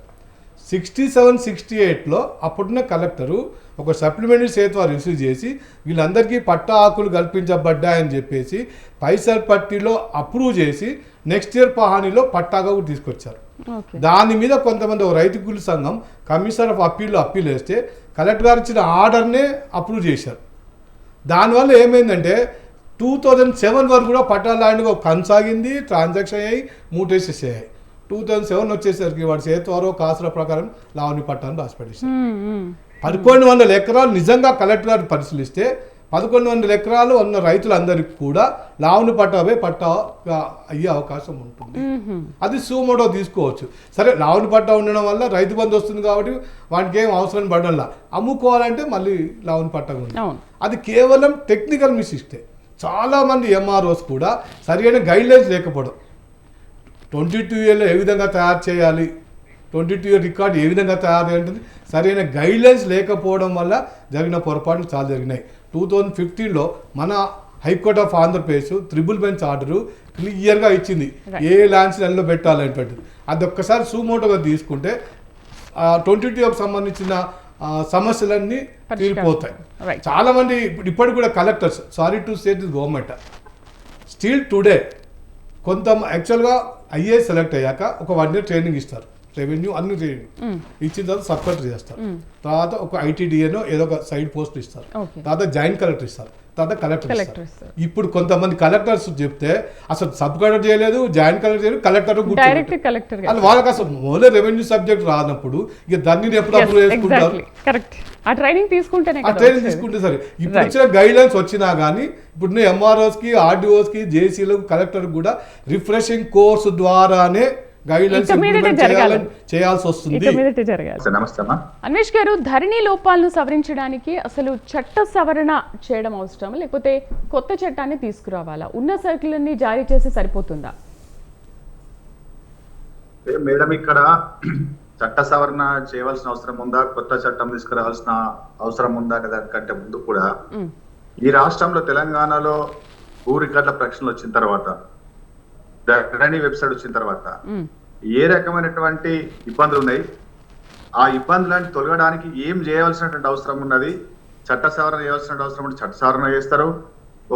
67-68లో అప్పుడున్న కలెక్టరు ఒక సప్లిమెంటరీ సేత్వారు ఇష్యూ చేసి వీళ్ళందరికీ పట్టా హక్కులు కల్పించబడ్డాయని చెప్పేసి పైసల్ పట్టిలో అప్రూవ్ చేసి నెక్స్ట్ ఇయర్ పహానీలో పట్టాగా కూడా తీసుకొచ్చారు. దాని మీద కొంతమంది ఒక రైతు కూలి సంఘం కమిషనర్ ఆఫ్ అప్పీల్లో అప్పీల్ వేస్తే కలెక్టర్ గారు ఇచ్చిన ఆర్డర్నే అప్రూవ్ చేశారు. దానివల్ల ఏమైందంటే 2007 వరకు కూడా పట్టా ల్యాండ్గా కొనసాగింది. ట్రాన్సాక్షన్ అయ్యి మూటేసెస్ అయ్యాయి. 2007 వచ్చేసరికి వాడి సేత్వారో కాసుల ప్రకారం లావణి పట్టాను రాసిపెట్టేశారు. 1100 ఎకరాలు నిజంగా కలెక్టర్ గారు పరిశీలిస్తే 1100 ఎకరాలు ఉన్న రైతులందరికీ కూడా లావణి పట్టా అయ్యే అవకాశం ఉంటుంది. అది సుమోటో తీసుకోవచ్చు. సరే లావణి పట్టా ఉండడం వల్ల రైతు బంధు వస్తుంది కాబట్టి వాటికి ఏం అవసరం పడడంలా. అమ్ముకోవాలంటే మళ్ళీ లావణి పట్టా ఉంది. అది కేవలం టెక్నికల్ మిస్టేక్. చాలామంది ఎంఆర్ఓస్ కూడా సరైన గైడ్లైన్స్ లేకపోవడం, 22 ఇయర్లో ఏ విధంగా తయారు చేయాలి, 22 ఇయర్ రికార్డు ఏ విధంగా తయారు చేయాలి, సరైన గైడ్లైన్స్ లేకపోవడం వల్ల జరిగిన పొరపాట్లు చాలా జరిగినాయి. 2015లో మన high court of Andhra Pradesh triple bench order క్లియర్గా ఇచ్చింది ఏ ల్యాండ్స్ నెలలో పెట్టాలనేటువంటిది. అది ఒక్కసారి సుమోటోగా తీసుకుంటే 22కి సంబంధించిన సమస్యలన్నీ తీరిపోతాయి. చాలా మంది ఇప్పటికి కూడా collectors, sorry to say this government, still today కొంత యాక్చువల్గా ఐఏఎస్ సెలెక్ట్ అయ్యాక ఒక 1 year ట్రైనింగ్ ఇస్తారు. రెవెన్యూ అన్ని ట్రైనింగ్ ఇచ్చిన తర్వాత సబ్ కలెక్టర్ చేస్తారు. తర్వాత ఒక ఐటీడీఏనో ఏదో ఒక సైడ్ పోస్ట్ ఇస్తారు. తర్వాత జాయింట్ కలెక్టర్ ఇస్తారు. తర్వాత కలెక్టర్ ఇస్తారు. ఇప్పుడు కొంతమంది కలెక్టర్స్ చెప్తే అసలు సబ్ కలెక్టర్ చేయలేదు, జాయింట్ కలెక్టర్ చేయలేదు, కలెక్టర్ అది వాళ్ళకి అసలు మూలే రెవెన్యూ సబ్జెక్ట్ రానప్పుడు ఇక దాన్ని ఎప్పుడు అప్రూవ్ చేసుకుంటారు. ఆ ట్రైనింగ్ తీసుకుంటే సరే. ఇప్పుడు వచ్చిన గైడ్ లైన్స్ వచ్చినా కానీ ఇప్పుడు ఎంఆర్ఓస్కి, ఆర్డీఓస్కి, జేసీలకు, కలెక్టర్ కూడా రిఫ్రెషింగ్ కోర్సు ద్వారానే చేయాల్సి వస్తుంది. అన్వేష్ గారు, ధరణి లోపాలను సవరించడానికి అసలు చట్ట సవరణ చేయడం అవసరం లేకపోతే కొత్త చట్టాన్ని తీసుకురావాలా? ఉన్న సర్కులన్నీ జారీ చేసి సరిపోతుందా? మేడం, ఇక్కడ చట్ట సవరణ చేయవలసిన అవసరం ఉందా, కొత్త చట్టం తీసుకురావాల్సిన అవసరం ఉందా అనే దానికంటే ముందు కూడా ఈ రాష్ట్రంలో తెలంగాణలో భూ రికార్డుల ప్రకటనలు వచ్చిన తర్వాత, ధరణి వెబ్సైట్ వచ్చిన తర్వాత ఏ రకమైనటువంటి ఇబ్బందులు ఉన్నాయి, ఆ ఇబ్బందులను తొలగడానికి ఏం చేయవలసినటువంటి అవసరం ఉన్నది, చట్ట సవరణ చేయవలసిన అవసరం ఉంటే చట్ట సవరణ చేస్తారు.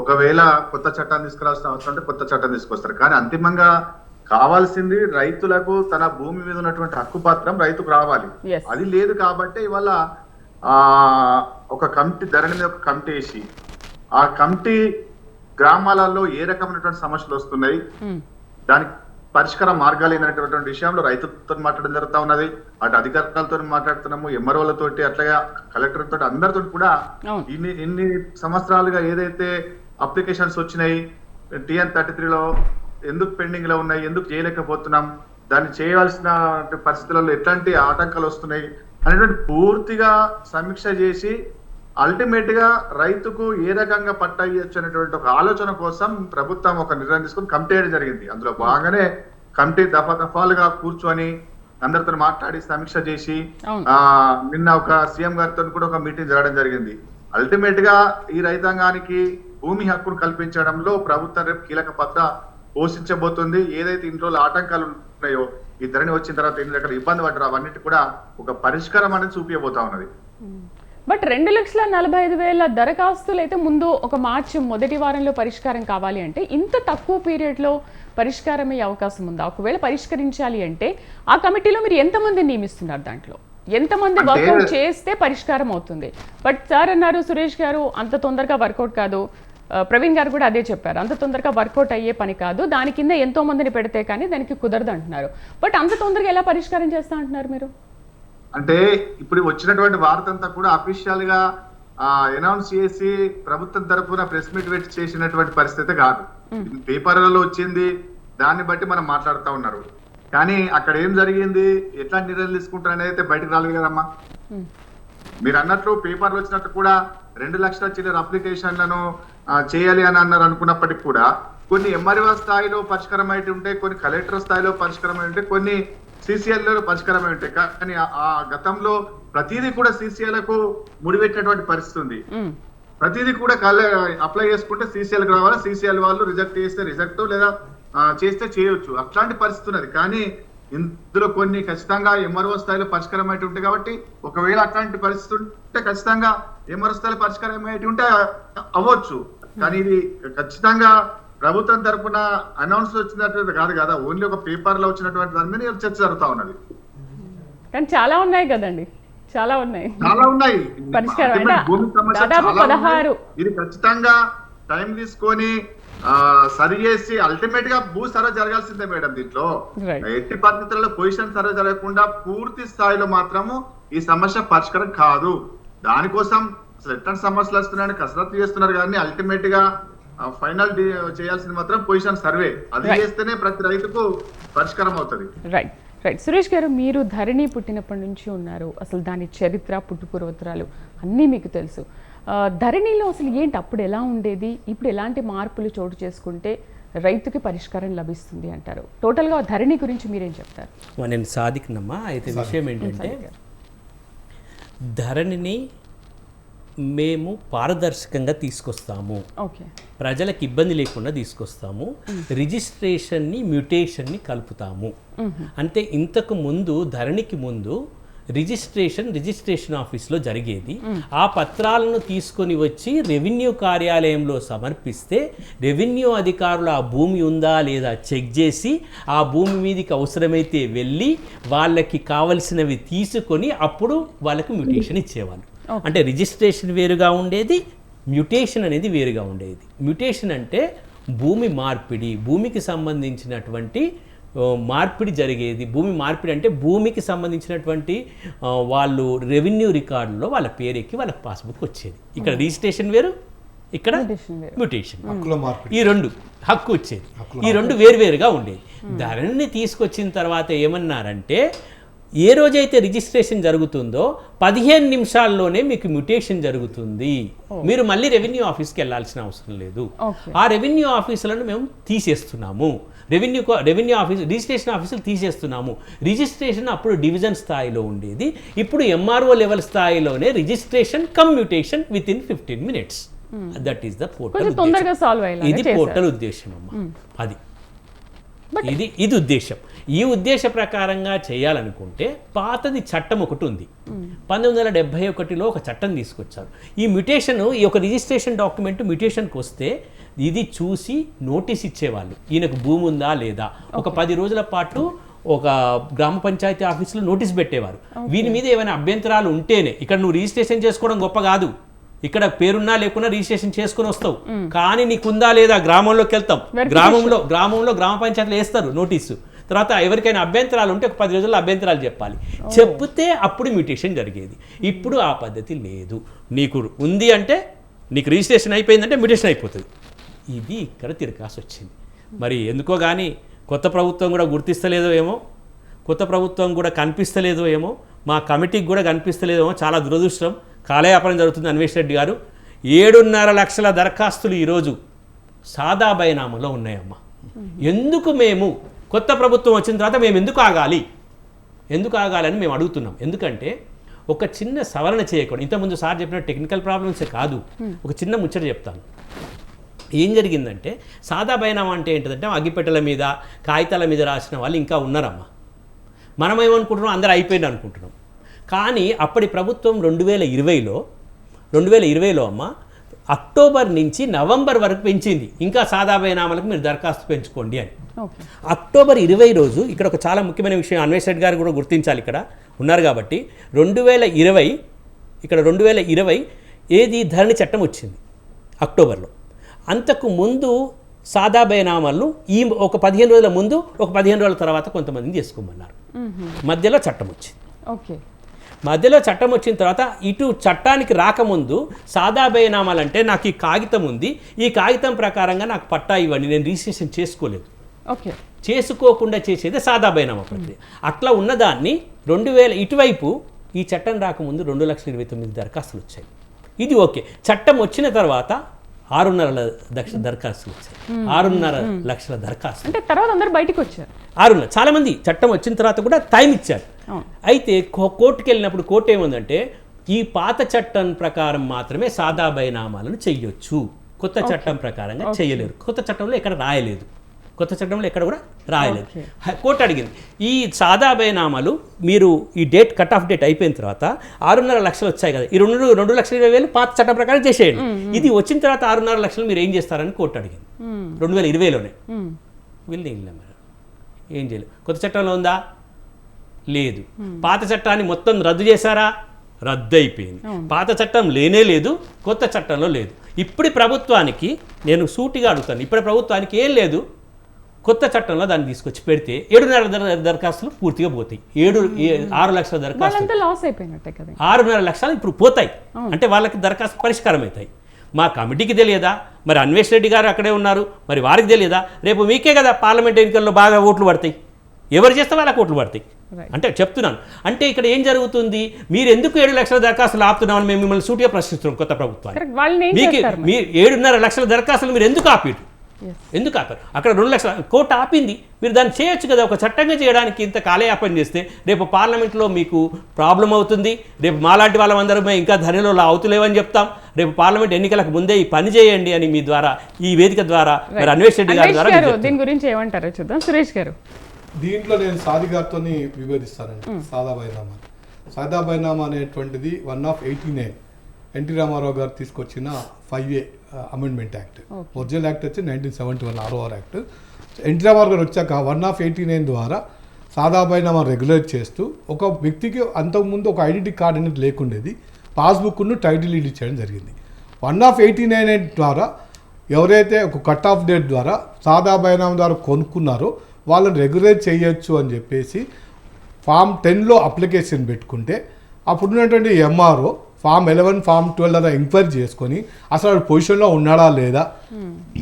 ఒకవేళ కొత్త చట్టాన్ని తీసుకురావాల్సిన అవసరం ఉంటే కొత్త చట్టం తీసుకొస్తారు. కానీ అంతిమంగా కావాల్సింది రైతులకు తన భూమి మీద ఉన్నటువంటి హక్కు పత్రం రైతుకు రావాలి. అది లేదు కాబట్టి ఇవాళ ఒక కమిటీ, ధరణి మీద ఒక కమిటీ వేసి ఆ కమిటీ గ్రామాలలో ఏ రకమైనటువంటి సమస్యలు వస్తున్నాయి, దానికి పరిష్కార మార్గాలు ఏంటనేటువంటి విషయంలో రైతులతో మాట్లాడడం జరుగుతూ ఉన్నది. అటు అధికారులతో మాట్లాడుతున్నాము, ఎంఆర్ఓలతోటి, అట్లాగే కలెక్టర్ తోటి, అందరితో కూడా ఇన్ని సంవత్సరాలుగా ఏదైతే అప్లికేషన్స్ వచ్చినాయి TN-33లో ఎందుకు పెండింగ్ లో ఉన్నాయి, ఎందుకు చేయలేకపోతున్నాం, దాన్ని చేయవలసిన పరిస్థితులలో ఎట్లాంటి ఆటంకాలు వస్తున్నాయి అనేటువంటి పూర్తిగా సమీక్ష చేసి అల్టిమేట్ గా రైతుకు ఏ రకంగా పట్టా ఇవ్వచ్చు అనేటువంటి ఒక ఆలోచన కోసం ప్రభుత్వం ఒక నిర్ణయం తీసుకుని కమిటీ వేయడం జరిగింది. అందులో భాగంగానే కమిటీ దఫాలుగా కూర్చొని అందరితో మాట్లాడి సమీక్ష చేసి నిన్న ఒక సీఎం గారితో కూడా ఒక మీటింగ్ జరగడం జరిగింది. అల్టిమేట్ గా ఈ రైతాంగానికి భూమి హక్కును కల్పించడంలో ప్రభుత్వం రేపు కీలక పాత్ర పోషించబోతుంది. ఏదైతే ఇన్ని రోజులు ఆటంకాలు ఉన్నాయో ఈ ధరణి వచ్చిన తర్వాత ఎన్ని రకాల ఇబ్బంది పడ్డారు అవన్నిటి కూడా ఒక పరిష్కారం అనేది చూపించబోతా ఉన్నది. బట్ 2,45,000 దరఖాస్తులు అయితే ముందు ఒక మార్చి మొదటి వారంలో పరిష్కారం కావాలి అంటే ఇంత తక్కువ పీరియడ్లో పరిష్కారం అయ్యే అవకాశం ఉందా? ఒకవేళ పరిష్కరించాలి అంటే ఆ కమిటీలో మీరు ఎంతమంది నియమిస్తున్నారు? దాంట్లో ఎంతమంది వర్కౌట్ చేస్తే పరిష్కారం అవుతుంది? బట్ సార్ అన్నారు, సురేష్ గారు, అంత తొందరగా వర్కౌట్ కాదు. ప్రవీణ్ గారు కూడా అదే చెప్పారు, అంత తొందరగా వర్కౌట్ అయ్యే పని కాదు, దాని కింద ఎంతో మందిని పెడితే కానీ దానికి కుదరదు అంటున్నారు. బట్ అంత తొందరగా ఎలా పరిష్కారం చేస్తా అంటున్నారు మీరు? అంటే ఇప్పుడు వచ్చినటువంటి వార్త అంతా కూడా అఫీషియల్ గా అనౌన్స్ చేసి ప్రభుత్వం తరఫున ప్రెస్ మీట్ పెట్టి చేసినటువంటి పరిస్థితి కాదు. పేపర్లలో వచ్చింది, దాన్ని బట్టి మనం మాట్లాడుతూ ఉన్నారు. కానీ అక్కడ ఏం జరిగింది, ఎట్లాంటి నిర్ణయాలు తీసుకుంటారని అయితే బయటకు రాలేదు కదమ్మా. మీరు అన్నట్లు పేపర్లు వచ్చినట్టు కూడా 2 లక్షల చిల్లర అప్లికేషన్లను చేయాలి అని అన్నారు. అనుకున్నప్పటికీ కూడా కొన్ని ఎంఆర్ఓ స్థాయిలో పరిష్కారం అయితే ఉంటే, కొన్ని కలెక్టర్ స్థాయిలో పరిష్కారం అయితే, కొన్ని సీసీఎల్ పరిష్కారమై ఉంటాయి. కానీ ఆ గతంలో ప్రతిదీ కూడా సీసీఎల్కు ముడిపెట్టినటువంటి పరిస్థితి ఉంది. ప్రతిదీ కూడా అప్లై చేసుకుంటే సీసీఎల్ రావాలి, సీసీఎల్ వాళ్ళు రిజెక్ట్ చేస్తే రిజెక్ట్, లేదా చేస్తే చేయొచ్చు, అట్లాంటి పరిస్థితి ఉన్నది. కానీ ఇందులో కొన్ని ఖచ్చితంగా ఎంఆర్ఓ స్థాయిలో పరిష్కారం అయితే ఉంటాయి. కాబట్టి ఒకవేళ అట్లాంటి పరిస్థితి ఉంటే ఖచ్చితంగా ఎంఆర్ఓ స్థాయిలో పరిష్కారం అయితే ఉంటే అవ్వచ్చు. కానీ ఇది ఖచ్చితంగా ప్రభుత్వం తరఫున అనౌన్స్ వచ్చినటువంటి కాదు కదా, ఓన్లీ ఒక పేపర్ లో వచ్చినటువంటి దాని మీద చర్చ జరుగుతా ఉన్నది. కానీ చాలా ఉన్నాయి కదండి, చాలా ఉన్నాయి పరిష్కారం. భూమి సమస్య చాలా ఉన్నాయి. ఇది ఖచ్చితంగా టైం తీసుకొని సరి చేసి అల్టిమేట్ గా భూ సర్వే జరగాల్సిందే మేడం. దీంట్లో ఎట్టి పరిస్థితుల్లో పొజిషన్ సర్వే జరగకుండా పూర్తి స్థాయిలో మాత్రము ఈ సమస్య పరిష్కారం కాదు. దానికోసం అసలు ఎట్లాంటి సమస్యలు వస్తున్నాయని కసరత్తు చేస్తున్నారు, కానీ అల్టిమేట్ గా ఫైనల్ చేయాల్సింది మాత్రం పొజిషన్ సర్వే. అది చేస్తేనే ప్రతి రైతుకు పరిష్కారం అవుతుంది. రైట్ రైట్ సురేష్ గారు, మీరు ధరణి పుట్టినప్పటి నుంచి ఉన్నారు, అసలు దాని చరిత్ర, పుట్టుపూర్వోత్తరాలు అన్నీ మీకు తెలుసు. ధరణిలో అసలు ఏంటి, అప్పుడు ఎలా ఉండేది, ఇప్పుడు ఎలాంటి మార్పులు చోటు చేసుకుంటే రైతుకి పరిష్కారం లభిస్తుంది అంటారు? టోటల్గా ధరణి గురించి మీరేం చెప్తారు? నేను సాధికనమ్మా. అయితే విషయం ఏంటంటే ధరణిని మేము పారదర్శకంగా తీసుకొస్తాము, ప్రజలకు ఇబ్బంది లేకుండా తీసుకొస్తాము, రిజిస్ట్రేషన్ని మ్యూటేషన్ని కలుపుతాము. అంటే ఇంతకు ముందు ధరణికి ముందు రిజిస్ట్రేషన్ ఆఫీస్లో జరిగేది. ఆ పత్రాలను తీసుకొని వచ్చి రెవెన్యూ కార్యాలయంలో సమర్పిస్తే రెవెన్యూ అధికారులు ఆ భూమి ఉందా లేదా చెక్ చేసి ఆ భూమి మీదకి అవసరమైతే వెళ్ళి వాళ్ళకి కావలసినవి తీసుకొని అప్పుడు వాళ్ళకి మ్యూటేషన్ ఇచ్చేవాళ్ళు. అంటే రిజిస్ట్రేషన్ వేరుగా ఉండేది, మ్యూటేషన్ అనేది వేరుగా ఉండేది. మ్యూటేషన్ అంటే భూమి మార్పిడి, భూమికి సంబంధించినటువంటి మార్పిడి జరిగేది. భూమి మార్పిడి అంటే భూమికి సంబంధించినటువంటి వాళ్ళు రెవెన్యూ రికార్డులో వాళ్ళ పేరెక్కి వాళ్ళకి పాస్బుక్ వచ్చేది. ఇక్కడ రిజిస్ట్రేషన్ వేరు, ఇక్కడ మ్యూటేషన్, ఈ రెండు హక్కు వచ్చేది. ఈ రెండు వేరువేరుగా ఉండేది. ధరణిని తీసుకొచ్చిన తర్వాత ఏమన్నారంటే ఏ రోజైతే రిజిస్ట్రేషన్ జరుగుతుందో 15 నిమిషాల్లోనే మీకు మ్యూటేషన్ జరుగుతుంది, మీరు మళ్ళీ రెవెన్యూ ఆఫీస్కి వెళ్ళాల్సిన అవసరం లేదు. ఆ రెవెన్యూ ఆఫీసులను మేము తీసేస్తున్నాము, రెవెన్యూ ఆఫీస్ రిజిస్ట్రేషన్ ఆఫీసులు తీసేస్తున్నాము. రిజిస్ట్రేషన్ అప్పుడు డివిజన్ స్థాయిలో ఉండేది, ఇప్పుడు ఎంఆర్ఓ లెవెల్ స్థాయిలోనే registration come mutation with in 15 minutes. That is the portal. ఇది పోర్టల్ ఉద్దేశం అమ్మా, అది ఇది ఉద్దేశం. ఈ ఉద్దేశ ప్రకారంగా చేయాలనుకుంటే పాతది చట్టం ఒకటి ఉంది, 1971లో ఒక చట్టం తీసుకొచ్చారు. ఈ మ్యూటేషన్, ఈ యొక్క రిజిస్ట్రేషన్ డాక్యుమెంట్ మ్యూటేషన్కి వస్తే ఇది చూసి నోటీస్ ఇచ్చేవాళ్ళు, ఈయనకు భూమి ఉందా లేదా. ఒక 10 రోజుల పాటు ఒక గ్రామ పంచాయతీ ఆఫీసులో నోటీస్ పెట్టేవారు. వీని మీద ఏమైనా అభ్యంతరాలు ఉంటేనే, ఇక్కడ నువ్వు రిజిస్ట్రేషన్ చేసుకోవడం గొప్ప కాదు, ఇక్కడ పేరున్నా లేకున్నా రిజిస్ట్రేషన్ చేసుకుని వస్తావు, కానీ నీకుందా లేదా గ్రామంలోకి వెళ్తాం, గ్రామంలో గ్రామ పంచాయతీలు వేస్తారు నోటీసు. తర్వాత ఎవరికైనా అభ్యంతరాలు ఉంటే ఒక 10 రోజుల్లో అభ్యంతరాలు చెప్పాలి, చెప్తే అప్పుడు మ్యూటేషన్ జరిగేది. ఇప్పుడు ఆ పద్ధతి లేదు. నీకు ఉంది అంటే, నీకు రిజిస్ట్రేషన్ అయిపోయిందంటే మ్యూటేషన్ అయిపోతుంది. ఇది ఇక్కడ తిరకాసు వచ్చింది. మరి ఎందుకో కానీ కొత్త ప్రభుత్వం కూడా గుర్తిస్తలేదో ఏమో, కొత్త ప్రభుత్వం కూడా కనిపిస్తలేదో ఏమో, మా కమిటీకి కూడా కనిపిస్తలేదో ఏమో. చాలా దురదృష్టం. కాలయాపనం జరుగుతుంది. అన్వేష్ రెడ్డి గారు, 7.5 లక్షల దరఖాస్తులు ఈరోజు సాదా బైనామాలో ఉన్నాయమ్మా. ఎందుకు మేము కొత్త ప్రభుత్వం వచ్చిన తర్వాత మేము ఎందుకు ఆగాలని మేము అడుగుతున్నాం. ఎందుకంటే ఒక చిన్న సవరణ చేయకూడదు. ఇంతకుముందు సార్ చెప్పిన టెక్నికల్ ప్రాబ్లమ్సే కాదు, ఒక చిన్న ముచ్చట చెప్తాను. ఏం జరిగిందంటే సాదా బైనామా అంటే ఏంటంటే అగ్గిపెట్టెల మీద కాగితాల మీద రాసిన వాళ్ళు ఇంకా ఉన్నారమ్మా. మనం ఏమనుకుంటున్నాం, అందరూ అయిపోయింది అనుకుంటున్నాం. కానీ అప్పటి ప్రభుత్వం 2020లో అమ్మ అక్టోబర్ నుంచి నవంబర్ వరకు పెంచింది. ఇంకా సాదా బైనామాలకు మీరు దరఖాస్తు పెంచుకోండి అని. అక్టోబర్ 20 రోజు ఇక్కడ ఒక చాలా ముఖ్యమైన విషయం అన్వేష్ రెడ్డి గారు కూడా గుర్తించాలి, ఇక్కడ ఉన్నారు కాబట్టి. 2020 ఏది ధరణి చట్టం వచ్చింది అక్టోబర్లో. అంతకు ముందు సాదా బైనామాలు ఒక 15 రోజుల ముందు, ఒక 15 రోజుల తర్వాత కొంతమందిని చేసుకోమన్నారు. మధ్యలో చట్టం వచ్చింది. మధ్యలో చట్టం వచ్చిన తర్వాత ఇటు చట్టానికి రాకముందు సాదా బైనామాలు అంటే నాకు ఈ కాగితం ఉంది, ఈ కాగితం ప్రకారంగా నాకు పట్టా ఇవ్వండి, నేను రిజిస్ట్రేషన్ చేసుకోలేదు, చేసుకోకుండా చేసేది సాదా బైనామా ప్రక్రియ. అట్లా ఉన్నదాన్ని 2000 ఇటువైపు ఈ చట్టం రాకముందు 2,29,000 దరఖాస్తులు వచ్చాయి. ఇది ఓకే. చట్టం వచ్చిన తర్వాత 6.5 దరఖాస్తులు వచ్చాయి. 6.5 లక్షల దరఖాస్తులు అంటే తర్వాత అందరూ బయటికి వచ్చారు. 6.5 చాలా మంది చట్టం వచ్చిన తర్వాత కూడా టైం ఇచ్చారు. అయితే కోర్టుకి వెళ్ళినప్పుడు కోర్టు ఏముందంటే ఈ పాత చట్టం ప్రకారం మాత్రమే సాదా బైనామాలను చెయ్యొచ్చు, కొత్త చట్టం ప్రకారంగా చేయలేరు. కొత్త చట్టంలో ఎక్కడ రాయలేదు, కొత్త చట్టంలో ఎక్కడ కూడా రాయలేదు. కోర్టు అడిగింది ఈ సాదా బైనామాలు మీరు ఈ డేట్ కట్ ఆఫ్ డేట్ అయిపోయిన తర్వాత 6.5 లక్షలు వచ్చాయి కదా, ఈ 2,20,000 పాత చట్టం ప్రకారం చేసేయండి. ఇది వచ్చిన తర్వాత 6.5 లక్షలు మీరు ఏం చేస్తారని కోర్టు అడిగింది. 2020లోనే వీళ్ళు ఏం చేయలేదు. కొత్త చట్టంలో ఉందా? లేదు. పాత చట్టాన్ని మొత్తం రద్దు చేశారా? రద్దు అయిపోయింది. పాత చట్టం లేనే లేదు, కొత్త చట్టంలో లేదు. ఇప్పుడు ప్రభుత్వానికి నేను సూటిగా అడుగుతాను, ఇప్పుడు ప్రభుత్వానికి ఏం లేదు, కొత్త చట్టంలో దాన్ని తీసుకొచ్చి పెడితే 7.5 దరఖాస్తులు పూర్తిగా పోతాయి. 6 లక్షల దరఖాస్తులు లాస్ అయిపోయినట్టే కదా. 6.5 లక్షలు ఇప్పుడు పోతాయి. అంటే వాళ్ళకి దరఖాస్తు పరిష్కారం అవుతాయి. మా కమిటీకి తెలియదా? మరి అన్వేష్ రెడ్డి గారు అక్కడే ఉన్నారు, మరి వారికి తెలియదా? రేపు మీకే కదా పార్లమెంట్ ఎన్నికల్లో బాగా ఓట్లు పడతాయి, ఎవరు చేస్తే వాళ్ళకి ఓట్లు పడతాయి. అంటే చెప్తున్నాను, అంటే ఇక్కడ ఏం జరుగుతుంది, మీరు ఎందుకు 7 లక్షల దరఖాస్తులు ఆపుతున్నామని మేము మిమ్మల్ని సూటిగా ప్రశ్నిస్తున్నాం కొత్త ప్రభుత్వాన్ని. మీకు మీరు 7.5 లక్షల దరఖాస్తులు మీరు ఎందుకు ఆపారు? ఎందుకు ఆపారు? అక్కడ 2 లక్షల కోర్టు ఆపింది, మీరు దాన్ని చేయొచ్చు కదా. ఒక చట్టంగా చేయడానికి ఇంత కాలయాపన చేస్తే రేపు పార్లమెంట్లో మీకు ప్రాబ్లం అవుతుంది. రేపు మాలాంటి వాళ్ళందరూ ఇంకా ధనిలో అవుతులేవని చెప్తాం. రేపు పార్లమెంట్ ఎన్నికలకు ముందే ఈ పని చేయండి అని మీ ద్వారా, ఈ వేదిక ద్వారా మరి అన్వేష్ రెడ్డి గారి ద్వారా దీని గురించి ఏమంటారో చూద్దాం. సురేష్ గారు, దీంట్లో నేను సాది గారితో వివరిస్తానండి. సాదా బైనామా, సాదా బైనామా అనేటువంటిది 1/89 ఎన్టీ రామారావు గారు తీసుకొచ్చిన 5A amendment act. Original act వచ్చి 1971 ROR యాక్ట్. ఎన్టీ రామారావు గారు వచ్చాక 1/89 ద్వారా సాదా బైనామా రెగ్యులేట్ చేస్తూ ఒక వ్యక్తికి అంతకుముందు ఒక ఐడెంటిటీ కార్డ్ అనేది లేకుండేది, పాస్బుక్ను టైటిల్ డీడ్ చేయడం జరిగింది. 1/89 ద్వారా ఎవరైతే ఒక కట్ ఆఫ్ డేట్ ద్వారా సాదా బైనామా ద్వారా కొనుక్కున్నారో వాళ్ళని రెగ్యులేట్ చేయొచ్చు అని చెప్పేసి ఫామ్ 10లో అప్లికేషన్ పెట్టుకుంటే అప్పుడున్నటువంటి ఎంఆర్ఓ ఫామ్ 11, ఫామ్ 12 అలా ఎంక్వైరీ చేసుకొని అసలు పొజిషన్లో ఉన్నాడా లేదా,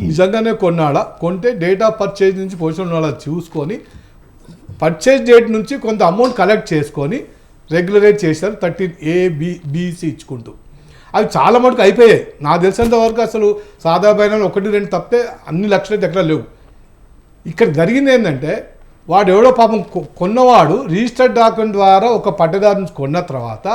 నిజంగానే కొన్నాడా, కొంటే డేట్ ఆఫ్ పర్చేజ్ నుంచి పొజిషన్లో ఉన్నాడా చూసుకొని పర్చేజ్ డేట్ నుంచి కొంత అమౌంట్ కలెక్ట్ చేసుకొని రెగ్యులరైజ్ చేశారు 13A, B, C ఇచ్చుకుంటూ. అవి చాలా మటుకు అయిపోయాయి. నాకు తెలిసినంత వరకు అసలు సాదా బైనామా 1, 2 తప్పితే అన్ని లక్షల దగ్గర లేవు. ఇక్కడ జరిగింది ఏంటంటే వాడు ఎవడో పాపం కొన్నవాడు రిజిస్టర్డ్ డాక్యుమెంట్ ద్వారా ఒక పట్టదారు నుంచి కొన్న తర్వాత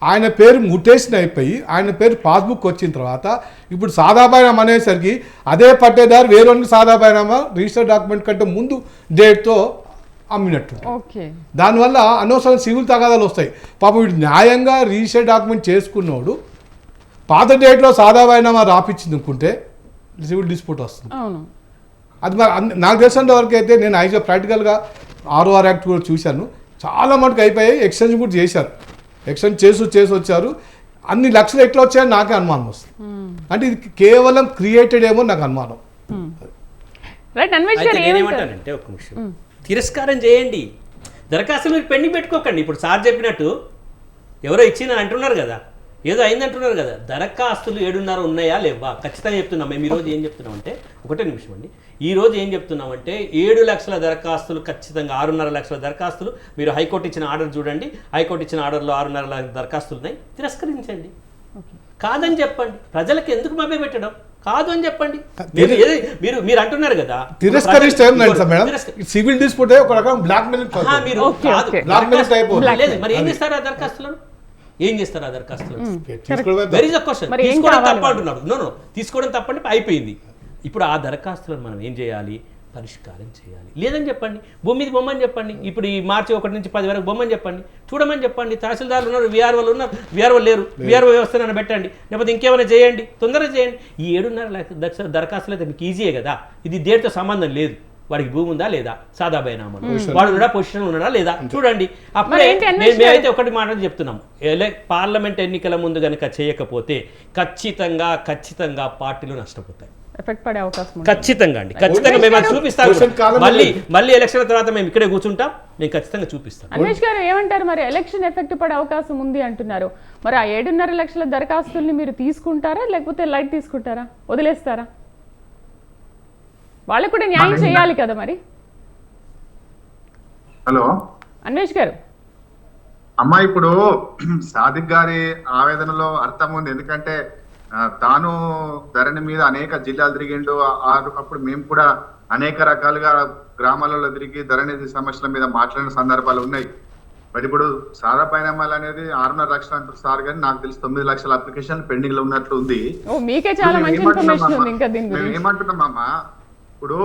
ఆయన పేరు మ్యూటేషన్ అయిపోయి ఆయన పేరు పాస్బుక్ వచ్చిన తర్వాత ఇప్పుడు సాదా బైనామా అనేసరికి అదే పట్టేదారు వేరొన్ని సాదా బైనామా రిజిస్టర్డ్ డాక్యుమెంట్ కంటే ముందు డేట్తో అమ్మినట్టు. దానివల్ల అనవసరం సివిల్ తగాదాలు వస్తాయి. పాపం వీడు న్యాయంగా రిజిస్టర్డ్ డాక్యుమెంట్ చేసుకున్నోడు పాత డేట్లో సాదా బైనామా రాపిచ్చిందుకుంటే సివిల్ డిస్ప్యూట్ వస్తుంది. అది మరి నాకు తెలిసినంత వరకు అయితే నేను ప్రాక్టికల్గా ROR యాక్ట్ కూడా చూశాను, చాలా మటుకు అయిపోయాయి. ఎక్స్చేంజ్ కూడా చేశారు, ఎక్స్చేంజ్ చేసి వచ్చారు. అన్ని లక్షలు ఎట్లా వచ్చాయని నాకే అనుమానం వస్తుంది. అంటే ఇది కేవలం క్రియేటెడ్ ఏమో నాకు అనుమానం. నేనేమంటానంటే ఒక నిమిషం తిరస్కారం చేయండి, దరఖాస్తులు మీరు పెండింగ్ పెట్టుకోకండి. ఇప్పుడు సార్ చెప్పినట్టు ఎవరో ఇచ్చిందని అంటున్నారు కదా, ఏదో అయిందంటున్నారు కదా, దరఖాస్తులు 7.5 ఉన్నాయా లేవా ఖచ్చితంగా చెప్తున్నాం. మేము ఈరోజు ఏం చెప్తున్నామంటే, ఒకటే నిమిషం అండి, ఈరోజు ఏం చెప్తున్నామంటే 7 లక్షల దరఖాస్తులు ఖచ్చితంగా 6.5 లక్షల దరఖాస్తులు మీరు హైకోర్టు ఇచ్చిన ఆర్డర్ చూడండి, హైకోర్టు ఇచ్చిన ఆర్డర్లో 6.5 లక్షల దరఖాస్తులు ఉన్నాయి, తిరస్కరించండి. కాదని చెప్పండి, ప్రజలకు ఎందుకు మభ్య పెట్టడం, కాదు అని చెప్పండి. మీరు అంటున్నారు కదా తిరస్కరిస్తే సివిల్ డిస్ప్యూట్ ఒక రకం బ్లాక్ మెయిల్ మరి ఏం చేస్తారు ఆ దరఖాస్తులను, ఏం చేస్తారు ఆ దరఖాస్తులు? Very is a question. తీసుకోవడం తప్ప అంటున్నారు. నో తీసుకోవడం తప్పండి, అయిపోయింది. ఇప్పుడు ఆ దరఖాస్తులను మనం ఏం చేయాలి, పరిష్కారం చేయాలి. లేదని చెప్పండి, భూమి మీద బొమ్మని చెప్పండి. ఇప్పుడు ఈ మార్చి 1 నుంచి 10 వరకు బొమ్మని చెప్పండి, చూడమని చెప్పండి. తహసీల్దార్లు ఉన్నారు, VROలు ఉన్నారు, VRO లేరు, VRO వ్యవస్థను పెట్టండి, లేకపోతే ఇంకేమైనా చేయండి, తొందరగా చేయండి. ఈ 7.5 లక్షల దరఖాస్తులు అయితే మీకు ఈజీయే కదా. ఇది దేనితో సంబంధం లేదు, వాడికి భూమి ఉందా లేదా, సాదా బైనామా వాడు ఉన్నాడా, పొజిషన్ ఉన్నాడా లేదా చూడండి. అప్పుడే మేమైతే ఒకటి మాట చెప్తున్నాం, పార్లమెంట్ ఎన్నికల ముందు కనుక చేయకపోతే ఖచ్చితంగా పార్టీలు నష్టపోతాయి. ఎఫెక్ట్ పడే అవకాశం ఖచ్చితంగా అండి, ఖచ్చితంగా మేము అది చూపిస్తాం. మళ్ళీ ఎలక్షన్ తర్వాత మేము ఇక్కడే కూర్చుంటాం, మేము ఖచ్చితంగా చూపిస్తాం. అన్వేష్ గారు ఏమంటారు, మరి ఎలక్షన్ ఎఫెక్ట్ పడే అవకాశం ఉంది అంటున్నారు, మరి ఆ 7.5 లక్షల దరఖాస్తుల్ని మీరు తీసుకుంటారా లేకపోతే లైట్ తీసుకుంటారా, వదిలేస్తారా? వాళ్ళకు కూడా న్యాయం చేయాలి కదా మరి. హలో అన్వేష్ గారు. అమ్మా, ఇప్పుడు సాదిక్ గారి ఆవేదనలో అర్థం ఉంది. ఎందుకంటే తాను ధరణి మీద అనేక జిల్లాలు తిరిగిండు. అప్పుడు మేము కూడా అనేక రకాలుగా గ్రామాలలో తిరిగి ధరణి సమస్యల మీద మాట్లాడిన సందర్భాలు ఉన్నాయి. మరి ఇప్పుడు సాదా పరిణామాలు అనేది 6.5 లక్షలు అంటారు సార్, కానీ నాకు తెలిసి 9 లక్షల అప్లికేషన్ పెండింగ్ లో ఉన్నట్లు ఉంది. ఏమంటున్నామమ్మా, ఇప్పుడు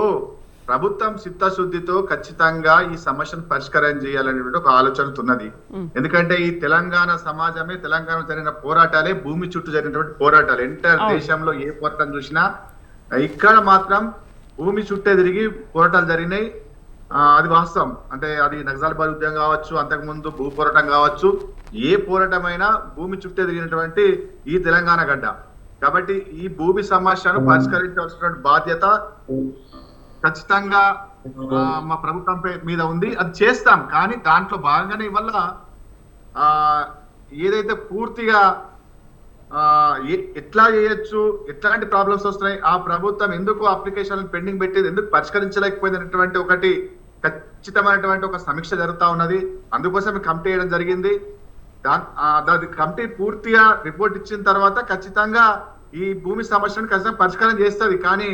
ప్రభుత్వం చిత్తశుద్ధితో ఖచ్చితంగా ఈ సమస్యను పరిష్కారం చేయాలనేటువంటి ఒక ఆలోచన ఉన్నది. ఎందుకంటే ఈ తెలంగాణ సమాజమే, తెలంగాణ జరిగిన పోరాటాలే భూమి చుట్టూ జరిగినటువంటి పోరాటాలు. ఎంటైర్ దేశంలో ఏ పోరాటం చూసినా ఇక్కడ మాత్రం భూమి చుట్టే తిరిగి పోరాటాలు జరిగినాయి. అది వాస్తవం. అంటే అది నక్సల్బాద్ ఉద్యమం కావచ్చు, అంతకుముందు భూ పోరాటం కావచ్చు, ఏ పోరాటమైనా భూమి చుట్టే తిరిగినటువంటి ఈ తెలంగాణ గడ్డ. కాబట్టి ఈ భూమి సమస్యను పరిష్కరించాల్సిన బాధ్యత ఖచ్చితంగా మా ప్రభుత్వం మీద ఉంది. అది చేస్తాం. కానీ దాంట్లో భాగంగానే ఇవల్ల ఏదైతే పూర్తిగా ఎట్లా చేయొచ్చు, ఎట్లాంటి ప్రాబ్లమ్స్ వస్తున్నాయి, ఆ ప్రభుత్వం ఎందుకు అప్లికేషన్ పెండింగ్ పెట్టేది, ఎందుకు పరిష్కరించలేకపోయింది అనేటువంటి ఒకటి ఖచ్చితమైనటువంటి ఒక సమీక్ష జరుగుతూ ఉన్నది. అందుకోసం కమిటీ వేయడం జరిగింది. దాని కమిటీ పూర్తిగా రిపోర్ట్ ఇచ్చిన తర్వాత ఖచ్చితంగా ఈ భూమి సమస్యను ఖచ్చితంగా పరిష్కారం చేస్తుంది. కానీ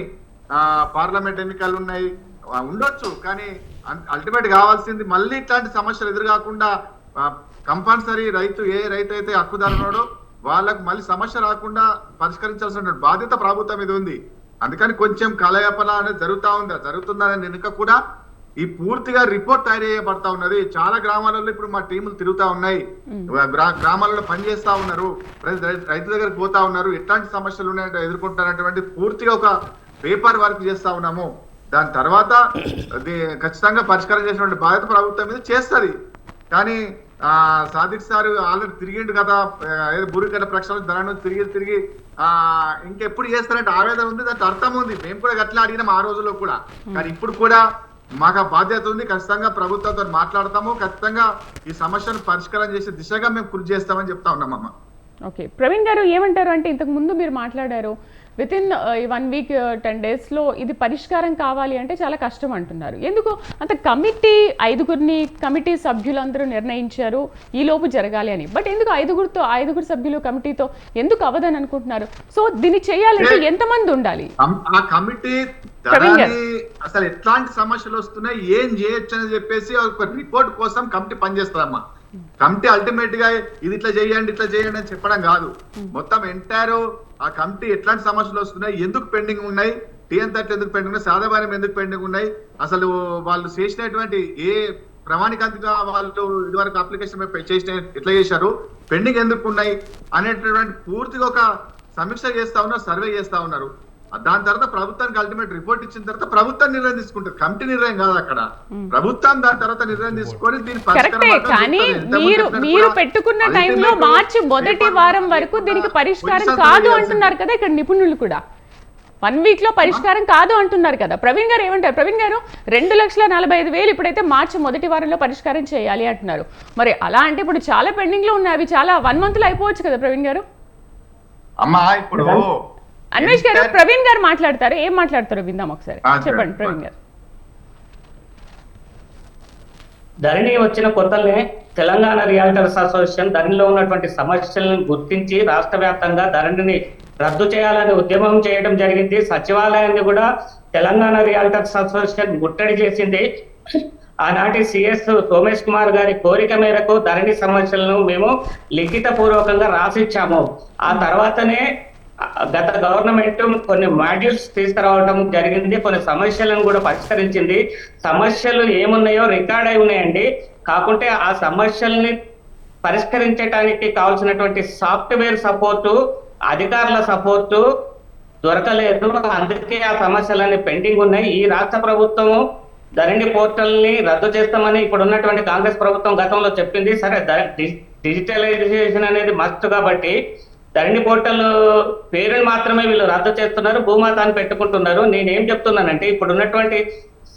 పార్లమెంట్ ఎన్నికలు ఉన్నాయి, ఉండొచ్చు. కానీ అల్టిమేట్ కావాల్సింది మళ్ళీ ఇట్లాంటి సమస్యలు ఎదురుకాకుండా కంపల్సరీ ఏ రైతు అయితే హక్కుదారున్నాడో వాళ్ళకు మళ్ళీ సమస్య రాకుండా పరిష్కరించాల్సిన బాధ్యత ప్రభుత్వం మీద ఉంది. అందుకని కొంచెం కలయపన అనేది జరుగుతుందనే వెనుక కూడా ఈ పూర్తిగా రిపోర్ట్ తయారు చేయబడతా ఉన్నది. చాలా గ్రామాలలో ఇప్పుడు మా టీములు తిరుగుతా ఉన్నాయి, గ్రామాలలో పనిచేస్తా ఉన్నారు, రైతుల దగ్గరికి పోతా ఉన్నారు, ఎట్లాంటి సమస్యలు ఉన్నాయంటే ఎదుర్కొంటారనేటువంటి పూర్తిగా ఒక పేపర్ వర్క్ చేస్తా ఉన్నాము. దాని తర్వాత ఖచ్చితంగా పరిష్కారం చేసినటువంటి బాధ్యత ప్రభుత్వం మీద చేస్తుంది. కానీ సాదిక్ సార్ ఆల్రెడీ తిరిగిండు కదా, బూరిగడ్డ ప్రక్షాళన ధరను తిరిగి ఇంకెప్పుడు చేస్తారంటే ఆవేదన ఉంది, దానికి అర్థం ఉంది. మేము కూడా గట్లా అడిగినాం ఆ రోజుల్లో కూడా. కానీ ఇప్పుడు కూడా మాకు బాధ్యత ఉంది. ఖచ్చితంగా ప్రభుత్వంతో మాట్లాడతాము, ఖచ్చితంగా ఈ సమస్యను పరిష్కారం చేసే దిశగా మేము కృషి చేస్తామని చెప్తా ఉన్నామమ్మా. ఓకే, ప్రవీణ్ గారు ఏమంటారు అంటే, ఇంతకు ముందు మీరు మాట్లాడారు విత్ ఇన్ 1 వీక్ 10 daysలో ఇది పరిష్కారం కావాలి అంటే చాలా కష్టం అంటున్నారు. ఎందుకు అంత కమిటీ సభ్యులందరూ నిర్ణయించారు ఈ లోపు జరగాలి అని. బట్ ఎందుకు 5 సభ్యులు కమిటీతో ఎందుకు అవ్వదని అనుకుంటున్నారు? సో దీన్ని చేయాలంటే ఎంతమంది ఉండాలి? ఆ కమిటీ అసలు ఎట్లాంటి సమస్యలు వస్తున్నాయి, ఏం చేయొచ్చు అని చెప్పేసి ఒక రిపోర్ట్ కోసం కమిటీ పనిచేస్తారమ్మా. కమిటీ అల్టిమేట్ గా ఇది ఇట్లా చేయండి అని చెప్పడం కాదు. మొత్తం ఎంటైర్ ఆ కమిటీ ఎట్లాంటి సమస్యలు వస్తున్నాయి, ఎందుకు పెండింగ్ ఉన్నాయి, TN30 ఎందుకు పెండింగ్ ఉన్నాయి, సాదాబారం ఎందుకు పెండింగ్ ఉన్నాయి, అసలు వాళ్ళు చేసినటువంటి ఏ ప్రమాణికంగా వాళ్ళు ఇదివరకు అప్లికేషన్ చేసిన ఎట్లా చేశారు, పెండింగ్ ఎందుకు ఉన్నాయి అనేటటువంటి పూర్తిగా ఒక సమీక్ష చేస్తా ఉన్నారు, సర్వే చేస్తా ఉన్నారు. దాని తర్వాత ప్రభుత్వానికి అల్టిమేట్ రిపోర్ట్ ఇచ్చిన తర్వాత ప్రభుత్వం నిర్ణయం తీసుకుంటారు. కమిటీ నిర్ణయం కాదు అక్కడ, ప్రభుత్వం దాని తర్వాత నిర్ణయం తీసుకొని దీని కానీ మీరు పెట్టుకున్న టైంలో మార్చి మొదటి వారం వరకు దీనికి పరిష్కారం కాదు అంటున్నారు కదా ఇక్కడ నిపుణులు కూడా. 1 వీక్లో పరిష్కారం కాదు అంటున్నారు కదా. ప్రవీణ్ గారు ఏమంటారు? ప్రవీణ్ గారు 2,45,000 ఇప్పుడైతే మార్చి మొదటి వారంలో పరిష్కారం చేయాలి అంటున్నారు. మరి అలా అంటే ఇప్పుడు చాలా పెండింగ్ లో ఉన్నాయి, అవి చాలా 1 month లో అయిపోవచ్చు కదా ప్రవీణ్ గారు. అమ్మా ఇప్పుడు అన్వేష్ గారు, ప్రవీణ్ గారు మాట్లాడతారు, ఏం మాట్లాడతారో విందాం ఒకసారి. చెప్పండి ప్రవీణ్ గారు. ధరణి వచ్చిన కొత్తలనే తెలంగాణ రియాల్టర్స్ అసోసియేషన్ ధరణిలో ఉన్నటువంటి సమస్యలను గుర్తించి రాష్ట్ర వ్యాప్తంగా ధరణిని రద్దు చేయాలని ఉద్యమం చేయడం జరిగింది. సచివాలయాన్ని కూడా తెలంగాణ రియాల్టర్స్ అసోసియేషన్ ముట్టడి చేసింది. ఆనాటి సిఎస్ సోమేష్ కుమార్ గారి కోరిక మేరకు ధరణి సమస్యలను మేము లిఖిత పూర్వకంగా రాసిచ్చాము. ఆ తర్వాతనే గత గవర్నమెంట్ కొన్ని మాడ్యూల్స్ తీసుకురావడం జరిగింది, కొన్ని సమస్యలను కూడా పరిష్కరించింది. సమస్యలు ఏమున్నాయో రికార్డ్ అయి ఉన్నాయండి. కాకుంటే ఆ సమస్యల్ని పరిష్కరించడానికి కావాల్సినటువంటి సాఫ్ట్వేర్ సపోర్టు, అధికారుల సపోర్టు దొరకలేదు. అందుకే ఆ సమస్యలన్నీ పెండింగ్ ఉన్నాయి. ఈ రాష్ట్ర ప్రభుత్వము ధరణి పోర్టల్ని రద్దు చేస్తామని ఇప్పుడు ఉన్నటువంటి కాంగ్రెస్ ప్రభుత్వం గతంలో చెప్పింది. సరే, డిజిటలైజేషన్ అనేది మస్ట్ కాబట్టి ధరణి పోర్టల్ పేరుని మాత్రమే వీళ్ళు రద్దు చేస్తున్నారు, భూమాతాన్ని పెట్టుకుంటున్నారు. నేనేం చెప్తున్నానంటే, ఇప్పుడు ఉన్నటువంటి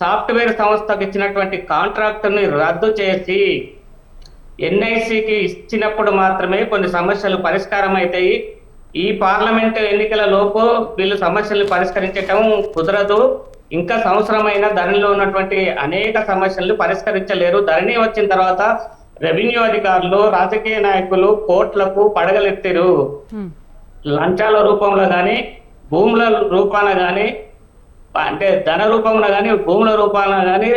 సాఫ్ట్వేర్ సంస్థకు ఇచ్చినటువంటి కాంట్రాక్ట్ని రద్దు చేసి NICకి ఇచ్చినప్పుడు మాత్రమే కొన్ని సమస్యలు పరిష్కారం అవుతాయి. ఈ పార్లమెంట్ ఎన్నికల లోపు వీళ్ళు సమస్యలు పరిష్కరించటం కుదరదు. ఇంకా సంవత్సరమైన ధరణిలో ఉన్నటువంటి అనేక సమస్యలను పరిష్కరించలేరు. ధరణి వచ్చిన తర్వాత రెవెన్యూ అధికారులు, రాజకీయ నాయకులు కోర్టులకు పడగలెత్తారు. లంచాల రూపంలో కానీ భూముల రూపాన కానీ అంటే ధన రూపంలో కానీ భూముల రూపాన కానీ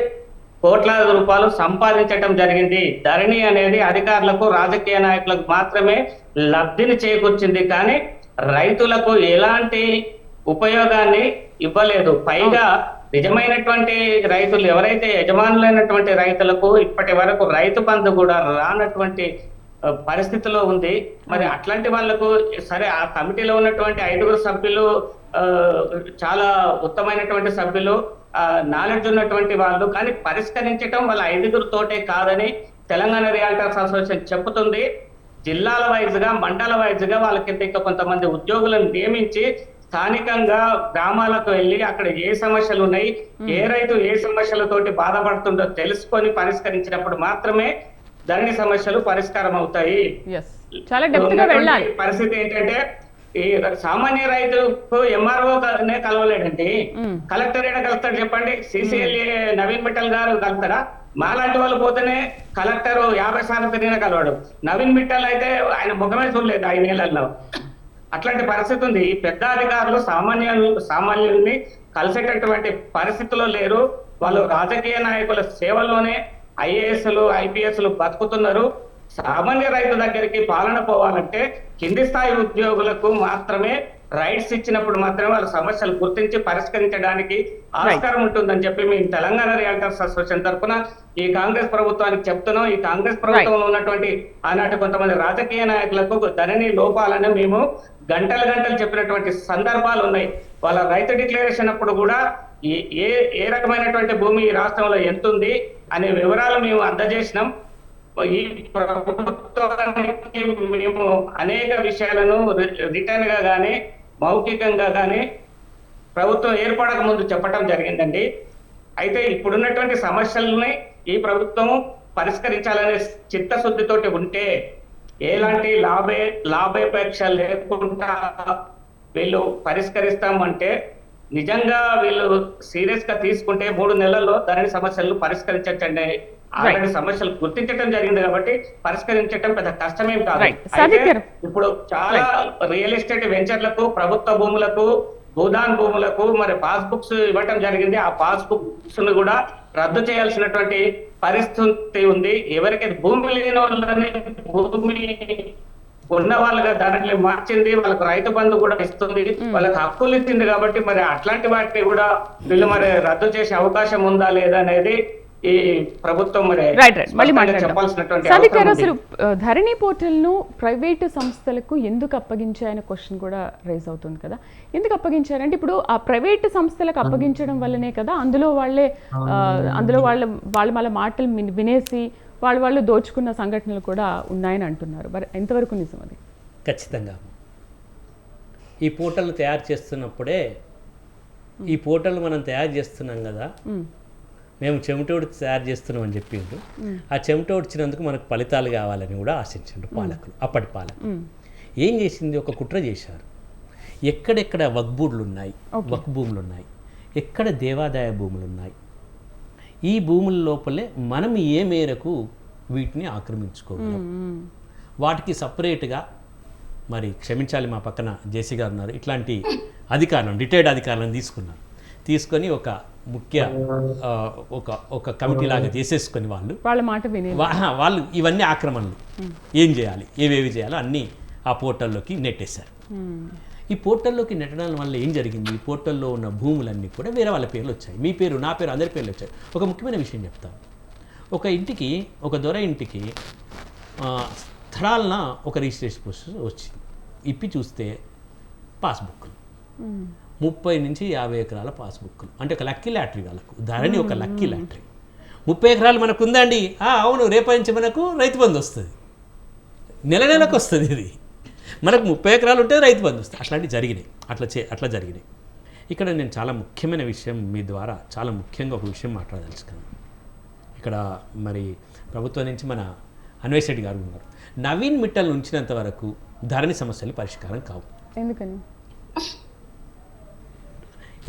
కోట్లాది రూపాయలు సంపాదించడం జరిగింది. ధరణి అనేది అధికారులకు రాజకీయ నాయకులకు మాత్రమే లబ్ధిని చేకూర్చింది, కానీ రైతులకు ఎలాంటి ఉపయోగాన్ని ఇవ్వలేదు. పైగా నిజమైనటువంటి రైతులు ఎవరైతే యజమానులైనటువంటి రైతులకు ఇప్పటి వరకు రైతు బంధు కూడా రానటువంటి పరిస్థితిలో ఉంది. మరి అట్లాంటి వాళ్లకు సరే ఆ కమిటీలో ఉన్నటువంటి 5 సభ్యులు చాలా ఉత్తమైనటువంటి సభ్యులు, నాలెడ్జ్ ఉన్నటువంటి వాళ్ళు, కానీ పరిష్కరించడం వాళ్ళ 5 తోటే కాదని తెలంగాణ రియాల్టర్స్ అసోసియేషన్ చెబుతుంది. జిల్లాల వైజ్గా మండల వైజ్గా వాళ్ళ కింద ఇంకా కొంతమంది ఉద్యోగులను నియమించి స్థానికంగా గ్రామాలకు వెళ్ళి అక్కడ ఏ సమస్యలు ఉన్నాయి, ఏ రైతు ఏ సమస్యలతోటి బాధపడుతుందో తెలుసుకొని పరిష్కరించినప్పుడు మాత్రమే ధరణి సమస్యలు పరిష్కారం అవుతాయి. చాలా డెప్త్ గా వెళ్ళాలి. పరిస్థితి ఏంటంటే ఈ సామాన్య రైతుకు ఎంఆర్ఓ కలవలేడండి, కలెక్టర్ ఏడా కలుస్తాడు చెప్పండి? సిసిఎల్ఏ నవీన్ మిట్టల్ గారు కలుస్తారా? మాలాంటి వాళ్ళు పోతేనే కలెక్టర్ 50 సార్లు తిరిగినా కలవాడు. నవీన్ మిట్టల్ అయితే ఆయన ముఖమే చూడలేదు 5 ఏళ్లలో. అట్లాంటి పరిస్థితి ఉంది. ఈ పెద్ద అధికారులు సామాన్యుల్ని కలిసేటటువంటి పరిస్థితిలో లేరు. వాళ్ళు రాజకీయ నాయకుల సేవలోనే ఐఏఎస్లు ఐపీఎస్లు బతుకుతున్నారు. సామాన్య రైతు దగ్గరికి పాలన పోవాలంటే కింది స్థాయి ఉద్యోగులకు మాత్రమే రైట్స్ ఇచ్చినప్పుడు మాత్రమే వాళ్ళ సమస్యలు గుర్తించి పరిష్కరించడానికి ఆస్కారం ఉంటుందని చెప్పి మేము తెలంగాణ రియాల్టర్స్ అసోసియేషన్ తరఫున ఈ కాంగ్రెస్ ప్రభుత్వానికి చెప్తున్నాం. ఈ కాంగ్రెస్ ప్రభుత్వంలో ఉన్నటువంటి ఆనాటి కొంతమంది రాజకీయ నాయకులకు ధరణి లోపాలని మేము గంటలు చెప్పినటువంటి సందర్భాలు ఉన్నాయి. వాళ్ళ రైతు డిక్లరేషన్ అప్పుడు కూడా ఏ రకమైనటువంటి భూమి ఈ రాష్ట్రంలో ఎంత ఉంది అనే వివరాలు మేము అందజేసినాం. ఈ ప్రభుత్వానికి మేము అనేక విషయాలను రిటర్న్ గా కానీ మౌఖికంగా కానీ ప్రభుత్వం ఏర్పడక ముందు చెప్పడం జరిగిందండి. అయితే ఇప్పుడున్నటువంటి సమస్యలని ఈ ప్రభుత్వం పరిష్కరించాలనే చిత్తశుద్ధితోటి ఉంటే ఎలాంటి లాభాపేక్ష లేకుండా వీళ్ళు పరిష్కరిస్తామంటే నిజంగా వీళ్ళు సీరియస్ గా తీసుకుంటే 3 నెలల్లో ధరణి సమస్యలను పరిష్కరించండి. ఆల్రెడీ సమస్యలు గుర్తించడం జరిగింది కాబట్టి పరిష్కరించడం పెద్ద కష్టమేం కాదు. ఇప్పుడు చాలా రియల్ ఎస్టేట్ వెంచర్లకు, ప్రభుత్వ భూములకు, భూదాన్ భూములకు మరి పాస్బుక్స్ ఇవ్వటం జరిగింది. ఆ పాస్బుక్స్ ను కూడా రద్దు చేయాల్సినటువంటి పరిస్థితి ఉంది. ఎవరికైతే భూమి లేని వాళ్ళని భూమి ఉన్న వాళ్ళగా ధరణి మార్చింది, వాళ్ళకు రైతు బంధు కూడా ఇస్తుంది, వాళ్ళకి హక్కులు ఇచ్చింది. కాబట్టి మరి అట్లాంటి వాటిని కూడా వీళ్ళు మరి రద్దు చేసే అవకాశం ఉందా లేదా అనేది ఈ ప్రభుత్వం మరి చెప్పాల్సినటువంటి అసలు ధరణి పోర్టల్ ను ప్రైవేటు సంస్థలకు ఎందుకు అప్పగించాయనే క్వశ్చన్ కూడా రైజ్ అవుతుంది కదా. ఎందుకు అప్పగించారంటే ఇప్పుడు ఆ ప్రైవేటు సంస్థలకు అప్పగించడం వల్లనే కదా అందులో వాళ్ళ మాటలు వినేసి వాళ్ళు దోచుకున్న సంఘటనలు కూడా ఉన్నాయని అంటున్నారు. మరి ఎంతవరకు నిజం అది? ఖచ్చితంగా ఈ పోర్టల్ తయారు చేస్తున్నప్పుడే ఈ పోర్టల్ మనం తయారు చేస్తున్నాం కదా, మేము చెమటోడు తయారు చేస్తున్నాం అని చెప్పిండ్రు. ఆ చెమటోడు ఇచ్చినందుకు మనకు ఫలితాలు కావాలని కూడా ఆశించిండ్రు పాలకులు. అప్పటి పాలకులు ఏం చేసింది, ఒక కుట్ర చేశారు. ఎక్కడెక్కడ వక్బూడ్లు ఉన్నాయి, వక్ భూములు ఉన్నాయి, ఎక్కడ దేవాదాయ భూములు ఉన్నాయి, ఈ భూముల లోపలే మనం ఏ మేరకు వీటిని ఆక్రమించుకోగలం, వాటికి సపరేట్గా మరి క్షమించాలి మా పక్కన జేసీ గారు ఉన్నారు, ఇట్లాంటి అధికారులను రిటైర్డ్ అధికారులను తీసుకొని ఒక ముఖ్య ఒక కమిటీ లాగా చేసేసుకొని వాళ్ళు ఇవన్నీ ఆక్రమణలు ఏం చేయాలి, ఏవేవి చేయాలో అన్నీ ఆ పోర్టల్లోకి నెట్టేశారు. ఈ పోర్టల్లోకి నెట్టడం వల్ల ఏం జరిగింది, ఈ పోర్టల్లో ఉన్న భూములన్నీ కూడా వేరే వాళ్ళ పేర్లు వచ్చాయి. మీ పేరు, నా పేరు, అందరి పేర్లు వచ్చాయి. ఒక ముఖ్యమైన విషయం చెప్తాను. ఒక దొర ఇంటికి స్థలాలన ఒక రిజిస్ట్రేషన్ ప్రాసెస్ వచ్చింది. ఇప్పి చూస్తే పాస్బుక్లు 30 నుంచి 50 ఎకరాల పాస్బుక్లు. అంటే ఒక లక్కీ లాటరీ వాళ్ళకు. ధరణి ఒక లక్కీ లాటరీ. 30 ఎకరాలు మనకు ఉందండి, అవును, రేపటి నుంచి మనకు రైతు బంధు వస్తుంది, నెలకు వస్తుంది. ఇది మనకు 30 ఎకరాలు ఉంటే రైతు బంధు వస్తుంది. అట్లాంటివి జరిగినాయి, అట్లా జరిగినాయి. ఇక్కడ నేను చాలా ముఖ్యమైన విషయం మీ ద్వారా చాలా ముఖ్యంగా ఒక విషయం మాట్లాడదలుచుకున్నాను. ఇక్కడ మరి ప్రభుత్వం నుంచి మన అన్వేష్ రెడ్డి గారు ఉన్నారు. నవీన్ మిట్టల్ ఉంచినంత వరకు ధరణి సమస్యలు పరిష్కారం కావు.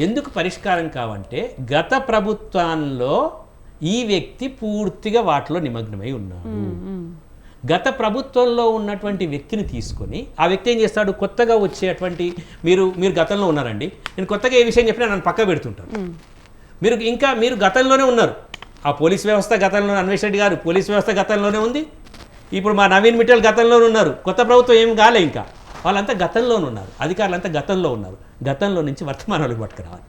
ఎందుకు పరిష్కారం కావంటే గత ప్రభుత్వంలో ఈ వ్యక్తి పూర్తిగా వాటిలో నిమగ్నమై ఉన్నాడు. గత ప్రభుత్వంలో ఉన్నటువంటి వ్యక్తిని తీసుకొని ఆ వ్యక్తి ఏం చేస్తాడు, కొత్తగా వచ్చేటువంటి మీరు గతంలో ఉన్నారండి, నేను కొత్తగా ఏ విషయం చెప్పినా నన్ను పక్క పెడుతుంటాను. మీరు గతంలోనే ఉన్నారు. ఆ పోలీస్ వ్యవస్థ గతంలో, అన్వేష్ రెడ్డి గారు పోలీస్ వ్యవస్థ గతంలోనే ఉంది. ఇప్పుడు మా నవీన్ మిట్టల్ గతంలోనే ఉన్నారు. కొత్త ప్రభుత్వం ఏం కాలే, ఇంకా వాళ్ళంతా గతంలోనే ఉన్నారు. అధికారులంతా గతంలో ఉన్నారు. గతంలో నుంచి వర్తమానాలకు పట్టుకురావాలి.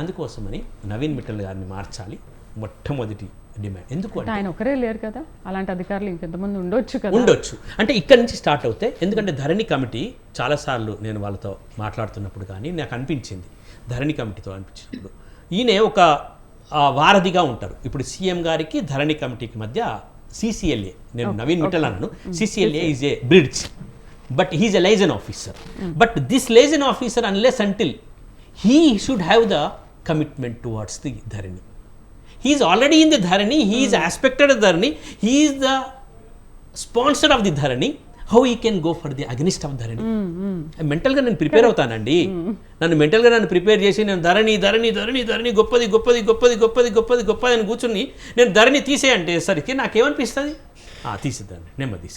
అందుకోసమని నవీన్ మిట్టల్ గారిని మార్చాలి మొట్టమొదటి డిమాండ్. ఎందుకు అంటే ఆయన ఒకరే లేరు కదా, అలాంటి అధికారులు ఇంకెంతమంది ఉండొచ్చు కదా. ఉండొచ్చు అంటే ఇక్కడి నుంచి స్టార్ట్ అవుతాయి. ఎందుకంటే ధరణి కమిటీ చాలాసార్లు నేను వాళ్ళతో మాట్లాడుతున్నప్పుడు కానీ నాకు అనిపించింది, ధరణి కమిటీతో అనిపించినప్పుడు ఈయన ఒక వారధిగా ఉంటారు. ఇప్పుడు సీఎం గారికి ధరణి కమిటీకి మధ్య CCLA, నేను నవీన్ మిట్టల్ అన్నాను, CCLA is a bridge, but he's a liaison officer. But this liaison officer unless until he should have the commitment towards the Dharani. He is already in the Dharani, he is aspected of Dharani, he is the sponsor of the Dharani. How he can go for the against of Dharani? మెంటల్గా నేను prepare అవుతానండి. నన్ను prepare చేసి నేను ధరణి గొప్పది అని కూర్చుని నేను ధరణి తీసేయంటే సరికి నాకేమనిపిస్తుంది, తీసేద్దాన్ని నెమ్మది.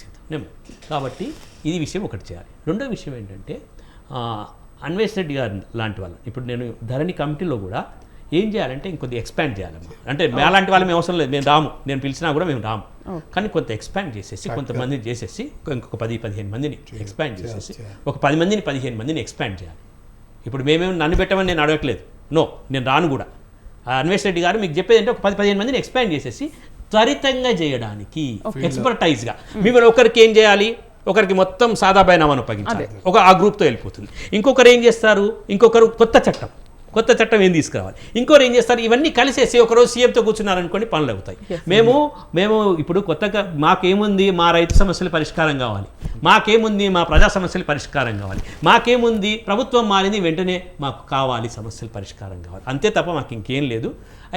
కాబట్టి ఇది విషయం ఒకటి చేయాలి. రెండో విషయం ఏంటంటే అన్వేష్ రెడ్డి గారు లాంటి వాళ్ళు ఇప్పుడు నేను ధరణి కమిటీలో కూడా ఏం చేయాలంటే ఇంకొద్ది ఎక్స్పాండ్ చేయాలమ్మా. అంటే మేలాంటి వాళ్ళం అవసరం లేదు, నేను పిలిచినా కూడా మేము రాము. కానీ కొంత ఎక్స్పాండ్ చేసేసి కొంతమందిని చేసేసి ఇంకొక 10-15 మందిని ఎక్స్పాండ్ చేసేసి ఒక 10 మందిని 15 మందిని ఎక్స్పాండ్ చేయాలి. ఇప్పుడు మేమేమి నన్ను పెట్టమని నేను అడగట్లేదు, నేను రాను కూడా. అన్వేష్ రెడ్డి గారు మీకు చెప్పేది అంటే ఒక 10-15 మందిని ఎక్స్పాండ్ చేసేసి త్వరితంగా చేయడానికి ఎక్స్పర్టైజ్గా మేము ఒకరికి ఏం చేయాలి, ఒకరికి మొత్తం సాదా బైనామాను ఉపయోగించాలి, ఆ గ్రూప్తో వెళ్ళిపోతుంది. ఇంకొకరు ఏం చేస్తారు, ఇంకొకరు కొత్త చట్టం ఏం తీసుకురావాలి, ఇంకోరు ఏం చేస్తారు, ఇవన్నీ కలిసేసి ఒకరోజు సీఎంతో కూర్చున్నారనుకోండి పనులు అవుతాయి. మేము ఇప్పుడు కొత్తగా మాకేముంది, మా రైతు సమస్యల పరిష్కారం కావాలి, మాకేముంది మా ప్రజా సమస్యల పరిష్కారం కావాలి, మాకేముంది ప్రభుత్వం మారింది వెంటనే మాకు కావాలి సమస్యల పరిష్కారం కావాలి, అంతే తప్ప మాకు ఇంకేం లేదు.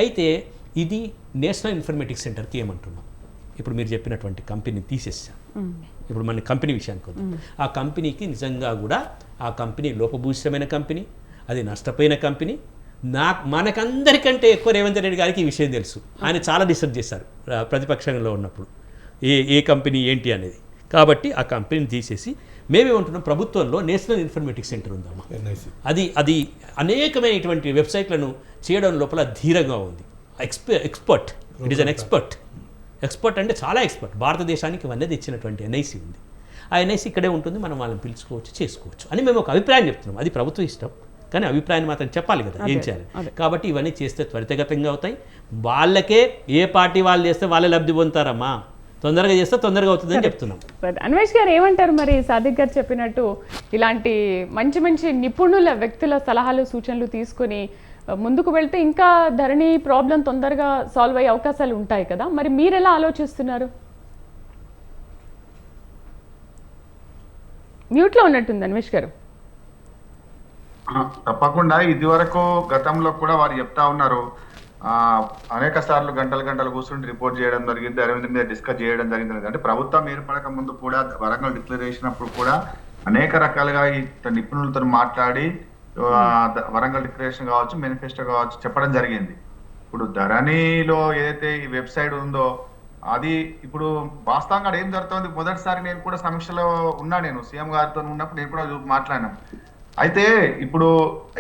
అయితే ఇది నేషనల్ ఇన్ఫర్మేటిక్స్ సెంటర్కి ఏమంటున్నాం, ఇప్పుడు మీరు చెప్పినటువంటి కంపెనీ తీసేసాం. ఇప్పుడు మన కంపెనీ విషయానికి వద్దాం. ఆ కంపెనీకి నిజంగా కూడా ఆ కంపెనీ లోపభూయిష్టమైన కంపెనీ, అది నష్టపోయిన కంపెనీ. మనకందరికంటే ఎక్కువ రేవంత్ రెడ్డి గారికి ఈ విషయం తెలుసు. ఆయన చాలా రీసెర్చ్ చేశారు ప్రతిపక్షంలో ఉన్నప్పుడు ఏ కంపెనీ ఏంటి అనేది. కాబట్టి ఆ కంపెనీని తీసేసి మేమేమంటున్నాం, ప్రభుత్వంలో నేషనల్ ఇన్ఫర్మేటిక్స్ సెంటర్ ఉందమ్మా. అది అనేకమైనటువంటి వెబ్సైట్లను చేయడం లోపల ధీరంగా ఉంది. Expert, it is an expert అంటే చాలా ఎక్స్పర్ట్. భారతదేశానికి ఇవన్నీ ఇచ్చినటువంటి NIC ఉంది. ఆ NIC ఇక్కడే ఉంటుంది, మనం వాళ్ళని పిలుచుకోవచ్చు, చేసుకోవచ్చు అని మేము ఒక అభిప్రాయం చెప్తున్నాం. అది ప్రభుత్వం ఇష్టం, కానీ అభిప్రాయాన్ని మాత్రం చెప్పాలి కదా ఏం చేయాలి. కాబట్టి ఇవన్నీ చేస్తే త్వరితగతంగా అవుతాయి. వాళ్ళకే ఏ పార్టీ వాళ్ళు చేస్తే వాళ్ళే లబ్ధి పొందుతారమ్మా, తొందరగా చేస్తే తొందరగా అవుతుందని చెప్తున్నాం. అన్వేష్ గారు ఏమంటారు మరి? సాదిక్ గారు చెప్పినట్టు ఇలాంటి మంచి నిపుణుల వ్యక్తుల సలహాలు సూచనలు తీసుకొని ముందుకు వెళ్తే ఇంకా ధరణి ప్రాబ్లం తొందరగా సాల్వ్ అయ్యే అవకాశాలు ఉంటాయి కదా, మరి మీరు ఎలా ఆలోచిస్తున్నారు? మ్యూట్లో ఉన్నట్టుంది అన్వేష్ గారు. తప్పకుండా ఇది వరకు గతంలో కూడా వారు చెప్తా ఉన్నారు, అనేక సార్లు గంటలు కూర్చుని రిపోర్ట్ చేయడం జరిగింది, అరవింద్ మీద డిస్కస్ చేయడం జరిగింది. అంటే ప్రభుత్వం ఏర్పడక ముందు కూడా వరంగల్ డిక్లరేషన్ అప్పుడు కూడా అనేక రకాలుగా ఈ నిపుణులతో మాట్లాడి వరంగల్ డిక్లరేషన్ కావచ్చు, మేనిఫెస్టో కావచ్చు చెప్పడం జరిగింది. ఇప్పుడు ధరణిలో ఏదైతే ఈ వెబ్సైట్ ఉందో అది ఇప్పుడు వాస్తవంగా ఏం జరుగుతుంది, మొదటిసారి నేను కూడా సమీక్షలో ఉన్నా, నేను సీఎం గారితో ఉన్నప్పుడు నేను కూడా మాట్లాడినాం. అయితే ఇప్పుడు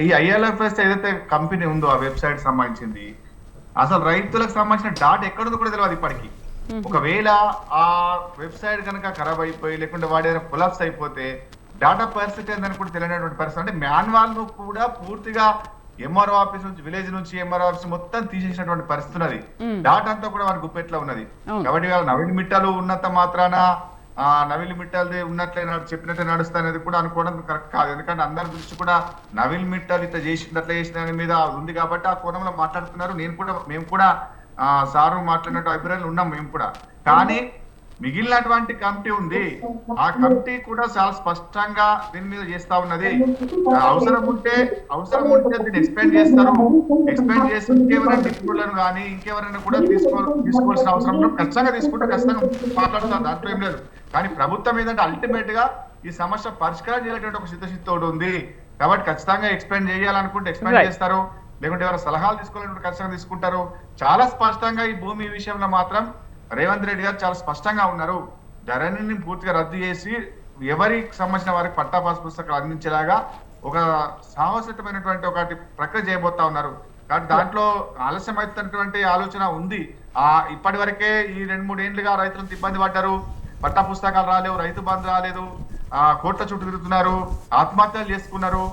ఈ ILFS ఏదైతే కంపెనీ ఉందో ఆ వెబ్సైట్ సంబంధించింది, అసలు రైతులకు సంబంధించిన డాటా ఎక్కడుందో కూడా తెలియదు ఇప్పటికీ. ఒకవేళ ఆ వెబ్సైట్ కనుక ఖరాబ్ అయిపోయి లేకుంటే వాడి కొలాప్స్ అయిపోతే డాటా పరిస్థితి ఏందని కూడా తెలియనటువంటి పరిస్థితి. అంటే మాన్యువల్ ను కూడా పూర్తిగా MRO ఆఫీస్ నుంచి, విలేజ్ నుంచి MRO ఆఫీస్ మొత్తం తీసేసినటువంటి పరిస్థితి ఉన్నది. డాటా అంతా కూడా వారి గుప్పెట్లో ఉన్నది. కాబట్టి నవీన్ మిట్టలు ఉన్నంత మాత్రాన నవీన్ మిట్టల్ ఉన్నట్లే చెప్పినట్లే నడుస్తా అనేది కూడా అనుకోవడం కరెక్ట్ కాదు. ఎందుకంటే అందరి దృష్టి కూడా నవీన్ మిట్టల్ ఇట్లా చేసింది అట్లా చేసిన మీద ఉంది కాబట్టి ఆ కోణంలో మాట్లాడుతున్నారు. మేము కూడా సారు మాట్లాడినట్టు అభిప్రాయాలు ఉన్నాం మేము కూడా. కానీ మిగిలినటువంటి కమిటీ ఉంది, ఆ కమిటీ కూడా చాలా స్పష్టంగా దీని మీద చేస్తా ఉన్నది. అవసరం ఉంటే దీన్ని ఎక్స్పెండ్ చేస్తారు, ఎక్స్పెండ్ చేసి ఇంకెవరైనా నిపుణులను కానీ ఇంకెవరైనా కూడా తీసుకోవాల్సిన అవసరం ఖచ్చితంగా తీసుకుంటే ఖచ్చితంగా మాట్లాడుతారు, దాంట్లో ఏం లేదు. కానీ ప్రభుత్వం ఏంటంటే అల్టిమేట్ గా ఈ సమస్య పరిష్కారం చేయాలనేటువంటి ఒక సిద్ధశక్తి ఉంది. కాబట్టి ఖచ్చితంగా ఎక్స్పెండ్ చేయాలనుకుంటే ఎక్స్పెండ్ చేస్తారు, లేకుంటే ఎవరైనా సలహాలు తీసుకోవాలనుకుంటే ఖచ్చితంగా తీసుకుంటారు. చాలా స్పష్టంగా ఈ భూమి విషయంలో మాత్రం రేవంత్ రెడ్డి గారు చాలా స్పష్టంగా ఉన్నారు. ధరణిని పూర్తిగా రద్దు చేసి ఎవరికి సంబంధించిన వారికి పట్టా పాస్ పుస్తకాలు అందించేలాగా ఒక సాహసమైనటువంటి ఒకటి ప్రక్రియ చేయబోతా ఉన్నారు. కాబట్టి దాంట్లో ఆలస్యం అవుతున్నటువంటి ఆలోచన ఉంది. ఇప్పటి వరకే ఈ 2-3 ఏళ్లుగా రైతులంతా ఇబ్బంది పడ్డారు. పట్టా పుస్తకాలు రాలేవు, రైతు బంధు రాలేదు, కోట్ల చుట్టూ తిరుగుతున్నారు, ఆత్మహత్యలు చేసుకున్నారు,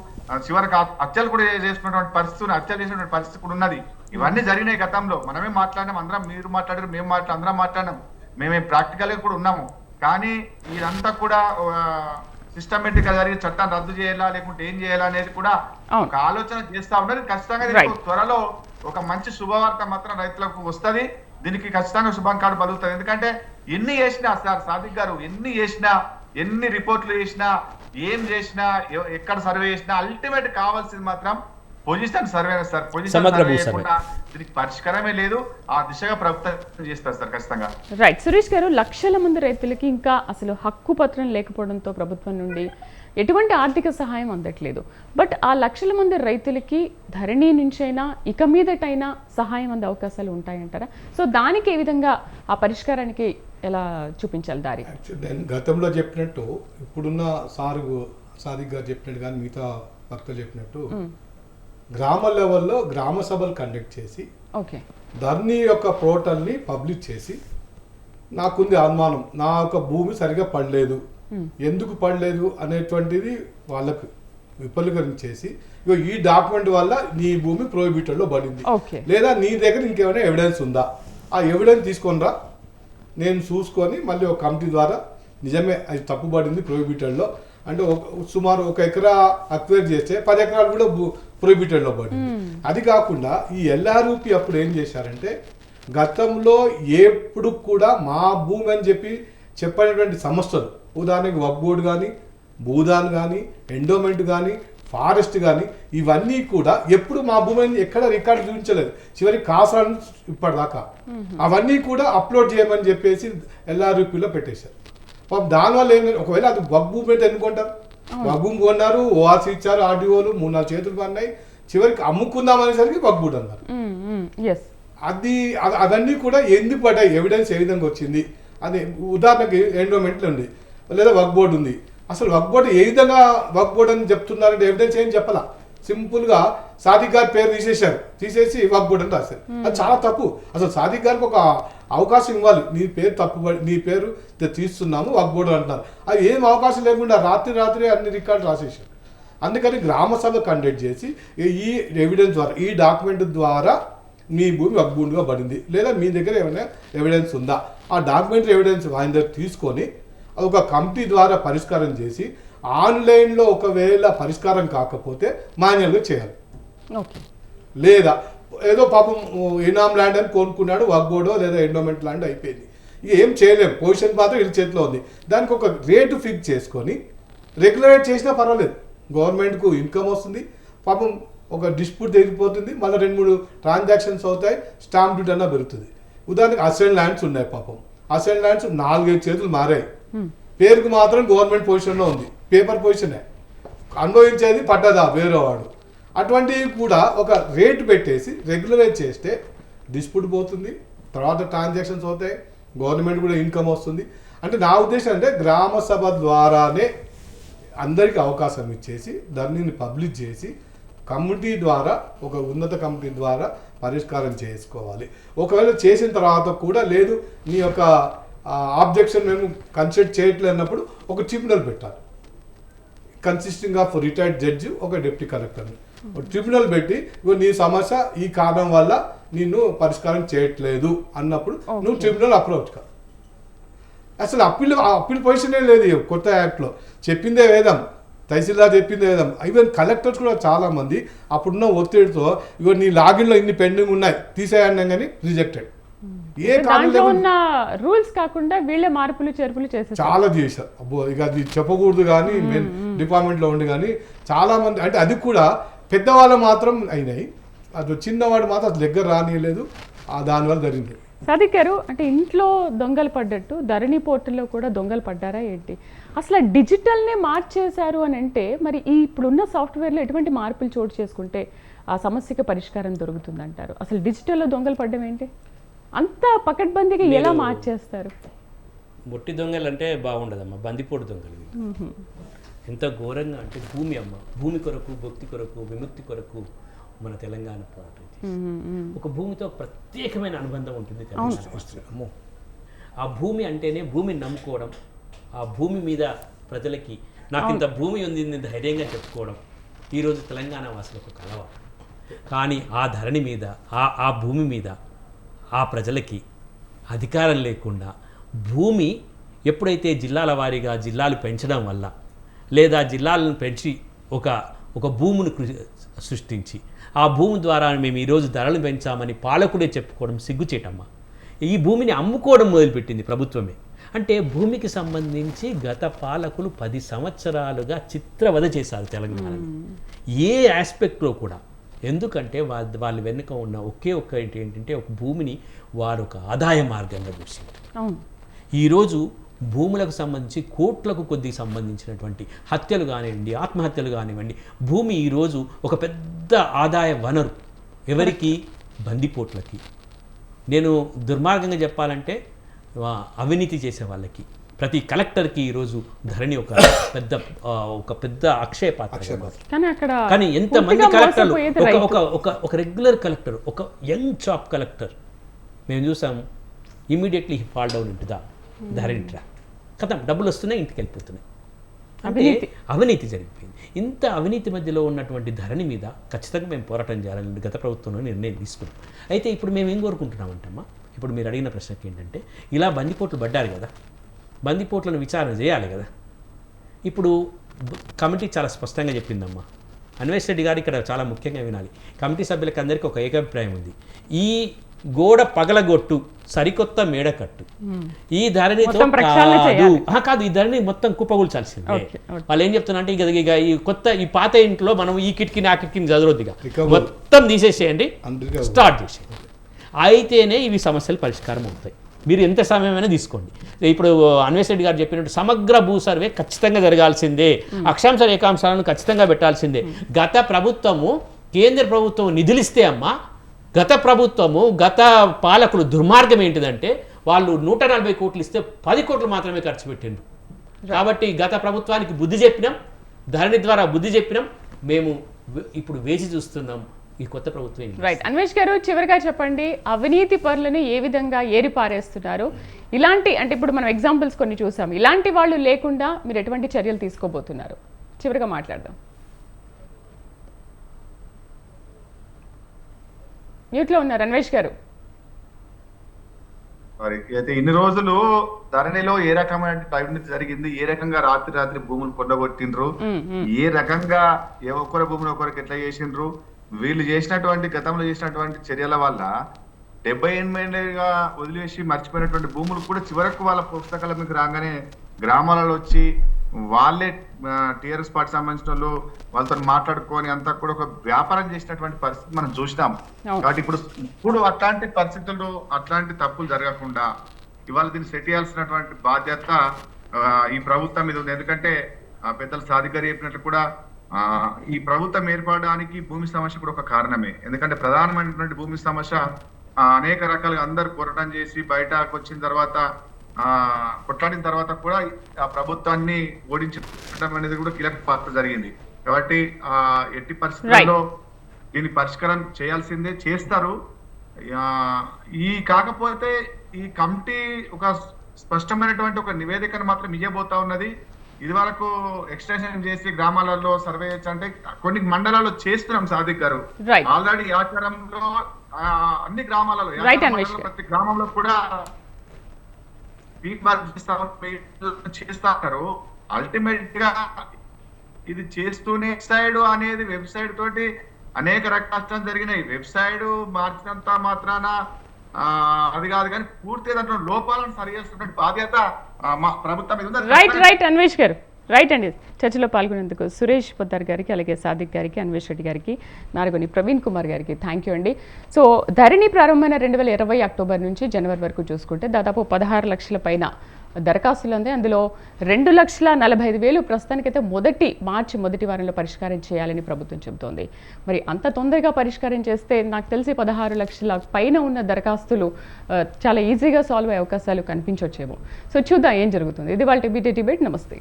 చివరికి హత్యలు కూడా చేసుకున్నటువంటి పరిస్థితి, హత్యలు చేసినటువంటి పరిస్థితి కూడా ఉన్నది. ఇవన్నీ జరిగినాయి గతంలో. మనమే మాట్లాడినాం, అందరం, మీరు మాట్లాడారు, మేము అందరం మాట్లాడినాం, మేమే ప్రాక్టికల్ గా కూడా ఉన్నాము. కానీ ఇదంతా కూడా సిస్టమేటిక్ గా జరిగి చట్టాన్ని రద్దు చేయాలా లేకుంటే ఏం చేయాలా అనేది కూడా ఒక ఆలోచన చేస్తా ఉన్నారు. ఖచ్చితంగా త్వరలో ఒక మంచి శుభవార్త మాత్రం రైతులకు వస్తుంది. దీనికి ఖచ్చితంగా శుభంకాలు పలుకుతుంది. ఎందుకంటే ఎన్ని చేసినా సార్ సాదిక్ గారు, ఎన్ని చేసినా, ఎన్ని రిపోర్ట్లు చేసినా, ఏం చేసినా, ఎక్కడ సర్వే చేసినా అల్టిమేట్ కావాల్సింది మాత్రం position survey sir. Position survey చేయకుండా దీనికి పరిష్కారమే లేదు. ఆ దిశగా ప్రభుత్వం చేస్తారు సార్ ఖచ్చితంగా. రైట్. సురేష్ గారు, లక్షల మంది రైతులకి ఇంకా అసలు హక్కు పత్రం లేకపోవడంతో ప్రభుత్వం నుండి ఎటువంటి ఆర్థిక సహాయం అందట్లేదు. బట్ ఆ లక్షల మంది రైతులకి ధరణి నుంచైనా ఇక మీదటైనా సహాయం అందే అవకాశాలు ఉంటాయంటారా? సో దానికి ఏ విధంగా ఆ పరిష్కారానికి ఎలా చూపించాలి దారి? నేను గతంలో చెప్పినట్టు, ఇప్పుడున్న సాదిక్ గారు చెప్పినట్టు కానీ మిగతా భక్తులు చెప్పినట్టు గ్రామ లెవెల్లో గ్రామ సభలు కండక్ట్ చేసి ధరణి యొక్క పోర్టల్ని పబ్లిష్ చేసి, నాకుంది అనుమానం, నా యొక్క భూమి సరిగా పడలేదు, ఎందుకు పడలేదు అనేటువంటిది వాళ్ళకు విపులీకరించేసి, ఈ డాక్యుమెంట్ వల్ల నీ భూమి ప్రోహిబిటెడ్లో పడింది, లేదా నీ దగ్గర ఇంకేమైనా ఎవిడెన్స్ ఉందా, ఆ ఎవిడెన్స్ తీసుకొనిరా, నేను చూసుకొని మళ్ళీ ఒక కమిటీ ద్వారా నిజమే అది తప్పుపడింది ప్రోహిబిటెడ్లో అంటే సుమారు 1 ఎకరా అక్వైర్ చేస్తే 10 ఎకరాలు కూడా ప్రోహిబిటెడ్లో పడింది. అది కాకుండా ఈ ఎల్ఆర్యూపీ అప్పుడు ఏం చేశారంటే, గతంలో ఎప్పుడు కూడా మా భూమి అని చెప్పినటువంటి సంస్థలు, ఉదాహరణకి వక్ఫ్ బోర్డు కానీ, భూదాన్ కానీ, ఎండోమెంట్ కానీ, ఫారెస్ట్ కానీ, ఇవన్నీ కూడా ఎప్పుడు మా భూమిని ఎక్కడ రికార్డు చూపించలేదు. చివరికి కాసాను ఇప్పటిదాకా అవన్నీ కూడా అప్లోడ్ చేయమని చెప్పేసి ఎల్ఆర్యూపీలో పెట్టేశారు. దానివల్ల ఏం, ఒకవేళ అది వక్ఫ్ భూమి అయితే ఎందుకుంటారు, వక్ఫ్ భూమి కొన్నారు, ఓఆర్సీ ఇచ్చారు, ఆర్డీఓలు 3-4 చేతులు పడినాయి, చివరికి అమ్ముకుందాం అనేసరికి వక్ఫ్ భూమి అన్నారు. అవన్నీ కూడా ఎందుకు పడ్డాయి, ఎవిడెన్స్ ఏ విధంగా వచ్చింది, అది ఉదాహరణకి ఎండోమెంట్లు ఉంది లేదా వక్ఫ్ బోర్డు ఉంది, అసలు వక్ఫ్ బోర్డు ఏ విధంగా వక్ఫ్ బోర్డు అని చెప్తున్నారంటే ఎవిడెన్స్ ఏం చెప్పాలా, సింపుల్గా సాదిక్ గారి పేరు తీసేసి వక్ఫ్ బోర్డు అని రాశారు. అది చాలా తప్పు. అసలు సాదిక్ గారికి ఒక అవకాశం ఇవ్వాలి, నీ పేరు తప్పుబడి, నీ పేరు తీస్తున్నాము వక్ఫ్ బోర్డు అంటున్నారు. అది ఏం అవకాశం లేకుండా రాత్రి అన్ని రికార్డు రాసేసారు. అందుకని గ్రామ సభ కండక్ట్ చేసి ఈ ఎవిడెన్స్ ద్వారా, ఈ డాక్యుమెంట్ ద్వారా మీ భూమి వక్ఫ్ భూమిగా పడింది, లేదా మీ దగ్గర ఏమైనా ఎవిడెన్స్ ఉందా, ఆ డాక్యుమెంటరీ ఎవిడెన్స్ ఆయన దగ్గర తీసుకొని ఒక కమిటీ ద్వారా పరిష్కారం చేసి, ఆన్లైన్లో ఒకవేళ పరిష్కారం కాకపోతే మాన్యువల్గా చేయాలి. లేదా ఏదో పాపం ఇనామ్ ల్యాండ్ అని కోరుకున్నాడు, వక్ఫ్ బోర్డో లేదా ఎండోమెంట్ ల్యాండ్ అయిపోయింది, ఏం చేయలేము, పొజిషన్ మాత్రం వీళ్ళ చేతిలో ఉంది, దానికి ఒక రేటు ఫిక్స్ చేసుకొని రెగ్యులేట్ చేసినా పర్వాలేదు, గవర్నమెంట్కు ఇన్కమ్ వస్తుంది, పాపం ఒక డిస్ప్యూట్ తెగిపోతుంది, మళ్ళీ 2-3 ట్రాన్సాక్షన్స్ అవుతాయి, స్టాంప్ డ్యూటీ అన్నా పెరుగుతుంది. ఉదాహరణకి అసైన్ ల్యాండ్స్ ఉన్నాయి, పాపం అసైన్ ల్యాండ్స్ 4-5 చేతులు మారాయి, పేరుకు మాత్రం గవర్నమెంట్ పొజిషన్లో ఉంది, పేపర్ పొజిషనే, అనుభవించేది పడ్డదా వేరేవాడు. అటువంటివి కూడా ఒక రేటు పెట్టేసి రెగ్యులరైజ్ చేస్తే డిస్ప్యూట్ పోతుంది, తర్వాత ట్రాన్సాక్షన్స్ అవుతాయి, గవర్నమెంట్ కూడా ఇన్కమ్ వస్తుంది. అంటే నా ఉద్దేశం అంటే గ్రామ సభ ద్వారానే అందరికీ అవకాశం ఇచ్చేసి ధరణిని పబ్లిష్ చేసి కమిటీ ద్వారా, ఒక ఉన్నత కమిటీ ద్వారా పరిష్కారం చేసుకోవాలి. ఒకవేళ చేసిన తర్వాత కూడా లేదు, నీ యొక్క ఆబ్జెక్షన్ మేము కన్సిడర్ చేయట్లేదు అన్నప్పుడు ఒక ట్రిబ్యునల్ పెట్టాలి, కన్సిస్టింగ్ ఆఫ్ రిటైర్డ్ జడ్జి, ఒక డిప్యూటీ కలెక్టర్ని ట్రిబ్యునల్ పెట్టి, నీ సమస్య ఈ కారణం వల్ల నిన్ను పరిష్కారం చేయట్లేదు అన్నప్పుడు నువ్వు ట్రిబ్యునల్ అప్రోచ్ కా. అసలు అప్పీల్ పొజిషనే లేదు కొత్త యాక్ట్లో, చెప్పిందే వేదం, తహసీల్దార్ చెప్పిందే వేదం. ఈవెన్ కలెక్టర్స్ కూడా చాలామంది అప్పుడున్న ఒత్తిడితో, ఇవో నీ లాగిన్లో ఇన్ని పెండింగ్ ఉన్నాయి తీసేయడం కానీ రిజెక్టెడ్. ఏ రూల్స్ కాకుండా వీళ్ళే మార్పులు చేర్పులు చేశారు, చాలా చేశారు. అబ్బో ఇక అది చెప్పకూడదు కానీ మెయిన్ డిపార్ట్మెంట్లో ఉండి కానీ చాలా మంది, అంటే అది కూడా పెద్దవాళ్ళు మాత్రం అయినాయి, అది చిన్నవాడు మాత్రం అది దగ్గర రానియలేదు, దానివల్ల జరిగింది. సాదిక్ గారు, అంటే ఇంట్లో దొంగలు పడ్డట్టు ధరణి పోర్టల్లో కూడా దొంగలు పడ్డారా ఏంటి? అసలు డిజిటల్నే మార్చేశారు అని అంటే మరి ఈ ఇప్పుడున్న సాఫ్ట్వేర్లో ఎటువంటి మార్పులు చోటు చేసుకుంటే ఆ సమస్యకి పరిష్కారం దొరుకుతుందంటారు? అసలు డిజిటల్లో దొంగలు పడ్డం ఏంటి? అంత పకడ్బందీగా ఎలా మార్చేస్తారు? మొట్టి దొంగలు అంటే బాగుండదమ్మా, బందిపోటు దొంగలు వీళ్ళు. ఎంత ఘోరంగా అంటే భూమి అమ్మ, భూమి కొరకు, భక్తి కొరకు, విముక్తి కొరకు మన తెలంగాణ పోరాటం చేసింది. ఒక భూమితో ప్రత్యేకమైన అనుబంధం ఉంటుంది తెలంగాణ. అమ్మో, ఆ భూమి అంటేనే భూమిని నమ్ముకోవడం, ఆ భూమి మీద ప్రజలకి నాకు ఇంత భూమి ఉంది ధైర్యంగా చెప్పుకోవడం ఈరోజు తెలంగాణ వాసులకు కలవ. కానీ ఆ ధరణి మీద, ఆ భూమి మీద ఆ ప్రజలకి అధికారం లేకుండా భూమి ఎప్పుడైతే జిల్లాల వారీగా జిల్లాలు పెంచడం వల్ల, లేదా జిల్లాలను పెంచి ఒక భూమిని సృష్టించి ఆ భూమి ద్వారా మేము ఈరోజు ధరలు పెంచామని పాలకుడే చెప్పుకోవడం సిగ్గుచేటమ్మా. ఈ భూమిని అమ్ముకోవడం మొదలుపెట్టింది ప్రభుత్వమే. అంటే భూమికి సంబంధించి గత పాలకులు 10 సంవత్సరాలుగా చిత్రవద చేశారు తెలంగాణలో ఏ ఆస్పెక్ట్లో కూడా. ఎందుకంటే వాళ్ళ వెనుక ఉన్న ఒకే ఏంటంటే ఒక భూమిని వారు ఒక ఆదాయ మార్గంగా చూసింది. ఈరోజు భూములకు సంబంధించి కోట్లకు కొద్దిగా సంబంధించినటువంటి హత్యలు కానివ్వండి, ఆత్మహత్యలు కానివ్వండి, భూమి ఈరోజు ఒక పెద్ద ఆదాయ వనరు. ఎవరికి? బందిపోట్లకి. నేను దుర్మార్గంగా చెప్పాలంటే అవినీతి చేసే వాళ్ళకి, ప్రతి కలెక్టర్కి ఈరోజు ధరణి ఒక పెద్ద అక్షయ పాత్ర. కానీ ఎంతమంది కలెక్టర్లు, ఒక రెగ్యులర్ కలెక్టర్, ఒక యంగ్ చాప్ కలెక్టర్ మేము చూసాము, immediately fall down into the Dharani track. కథం, డబ్బులు వస్తున్నాయి, ఇంటికి వెళ్ళిపోతున్నాయి. అంటే అవినీతి జరిగిపోయింది. ఇంత అవినీతి మధ్యలో ఉన్నటువంటి ధరణి మీద ఖచ్చితంగా మేము పోరాటం చేయాలని గత ప్రభుత్వంలో నిర్ణయం తీసుకున్నాం. అయితే ఇప్పుడు మేము ఏం కోరుకుంటున్నామంటమ్మా, ఇప్పుడు మీరు అడిగిన ప్రశ్నకి ఏంటంటే, ఇలా బందిపోట్లు పడ్డారు కదా, బందిపోట్లను విచారణ చేయాలి కదా. ఇప్పుడు కమిటీ చాలా స్పష్టంగా చెప్పిందమ్మా. అన్వేష్ రెడ్డి గారు ఇక్కడ చాలా ముఖ్యంగా వినాలి. కమిటీ సభ్యులకు అందరికీ ఒక ఏకాభిప్రాయం ఉంది. ఈ గోడ పగలగొట్టు, సరికొత్త మేడ కట్టు, ఈ ధరణితో కాదు, ఈ ధరణి మొత్తం కుప్పగూల్చాల్సిందే. వాళ్ళు ఏం చెప్తున్నా అంటే, ఇక ఈ పాత ఇంట్లో మనం ఈ కిటికీని ఆ కిటికీని చదవద్దుగా, మొత్తం తీసేసేయండి, స్టార్ట్ చేసేయండి. అయితేనే ఇవి సమస్యలు పరిష్కారం అవుతాయి. మీరు ఎంత సమయమైనా తీసుకోండి. ఇప్పుడు అన్వేష్ రెడ్డి గారు చెప్పినట్టు సమగ్ర భూ సర్వే ఖచ్చితంగా జరగాల్సిందే, అక్షాంశ రేఖాంశాలను ఖచ్చితంగా పెట్టాల్సిందే. గత ప్రభుత్వము, కేంద్ర ప్రభుత్వం నిధులిస్తే అమ్మా, గత ప్రభుత్వము, గత పాలకులు దుర్మార్గం ఏంటిదంటే, వాళ్ళు 140 కోట్లు ఇస్తే 10 కోట్లు మాత్రమే ఖర్చు పెట్టిండ్రు. కాబట్టి గత ప్రభుత్వానికి బుద్ధి చెప్పినాం, ధరణి ద్వారా బుద్ధి చెప్పినాం. మేము ఇప్పుడు వేచి చూస్తున్నాం ఈ కొత్త ప్రభుత్వం. రైట్, అన్వేష్ గారు చివరిగా చెప్పండి, అవినీతి పరులను ఏ విధంగా ఏరిపారేస్తున్నారు? ఇలాంటి, అంటే ఇప్పుడు మనం ఎగ్జాంపుల్స్ కొన్ని చూసాం, ఇలాంటి వాళ్ళు లేకుండా మీరు ఎటువంటి చర్యలు తీసుకోబోతున్నారు? చివరిగా మాట్లాడదాం. మ్యూట్లో ఉన్నారు అన్వేష్ గారు. అయితే ఇన్ని రోజులు ధరణిలో ఏ రకమైన అవినీతి జరిగింది, ఏ రకంగా రాత్రి భూములు కొట్టగొట్టిండ్రు, ఏ రకంగా ఒకరి భూమిని ఒకరికి ఎట్లా చేసిండ్రు, వీళ్ళు చేసినటువంటి గతంలో చేసినటువంటి చర్యల వల్ల 78 వదిలేసి మర్చిపోయినటువంటి భూములు కూడా చివరకు వాళ్ళ పుస్తకాల మీకు రాగానే గ్రామాలలో వచ్చి వాళ్ళే టీఆర్ఎస్ పార్టీ సంబంధించిన వాళ్ళు వాళ్ళతో మాట్లాడుకొని అంతా కూడా ఒక వ్యాపారం చేసినటువంటి పరిస్థితి మనం చూసినాం. కాబట్టి ఇప్పుడు అట్లాంటి పరిస్థితుల్లో అట్లాంటి తప్పులు జరగకుండా ఇవాళ దీన్ని సెట్ చేయాల్సినటువంటి బాధ్యత ఈ ప్రభుత్వం మీద ఉంది. ఎందుకంటే పెద్దలు సాదిక్ గారు చెప్పినట్లు కూడా ఈ ప్రభుత్వం ఏర్పడడానికి భూమి సమస్య కూడా ఒక కారణమే. ఎందుకంటే ప్రధానమైనటువంటి భూమి సమస్య అనేక రకాలుగా అందరు పోరాటం చేసి బయటకు వచ్చిన తర్వాత కొట్లాడిన తర్వాత కూడా ఆ ప్రభుత్వాన్ని ఓడించడం అనేది కూడా కీలక పాత్ర జరిగింది. కాబట్టి ఎట్టి పరిస్థితుల్లో దీన్ని పరిష్కారం చేయాల్సిందే, చేస్తారు. కాకపోతే ఈ కమిటీ ఒక స్పష్టమైనటువంటి ఒక నివేదికను మాత్రం ఇవ్వబోతా ఉన్నది. ఇది వరకు ఎక్స్టెన్షన్ చేసి గ్రామాలలో సర్వే అంటే కొన్ని మండలాల్లో చేస్తున్నాం సాదిక్ గారు. ఆల్రెడీ ఆచారంలో అన్ని గ్రామాలలో ప్రతి గ్రామంలో కూడా చేస్తారు. అల్టిమేట్ గా ఇది చేస్తూనే వెబ్సైట్ అనేది వెబ్సైట్ తోటి అనేక రకాలు జరిగినాయి. వెబ్సైట్ మార్చినంత మాత్రాన అది కాదు, కానీ పూర్తి దాంట్లో లోపాలను సరిచేస్తున్న బాధ్యత మా ప్రభుత్వం మీద ఉంది. రైట్ అన్వేష్ గారు, రైట్ అండి. చర్చలో పాల్గొనేందుకు సురేష్ పొద్దార్ గారికి, అలాగే సాదిక్ గారికి, అన్వేష్ రెడ్డి గారికి, నారగొని ప్రవీణ్ కుమార్ గారికి థ్యాంక్ యూ అండి. సో ధరణి ప్రారంభమైన 2020 అక్టోబర్ నుంచి జనవరి వరకు చూసుకుంటే దాదాపు 16 లక్షల పైన దరఖాస్తులు ఉంది. అందులో 2,45,000 ప్రస్తుతానికైతే మార్చి మొదటి వారంలో పరిష్కారం చేయాలని ప్రభుత్వం చెబుతోంది. మరి అంత తొందరగా పరిష్కారం చేస్తే నాకు తెలిసి 16 లక్షల పైన ఉన్న దరఖాస్తులు చాలా ఈజీగా సాల్వ్ అయ్యే అవకాశాలు కనిపించవచ్చేమో. సో చూద్దాం ఏం జరుగుతుంది. ఇది వాళ్ళ డిబేట్. నమస్తే.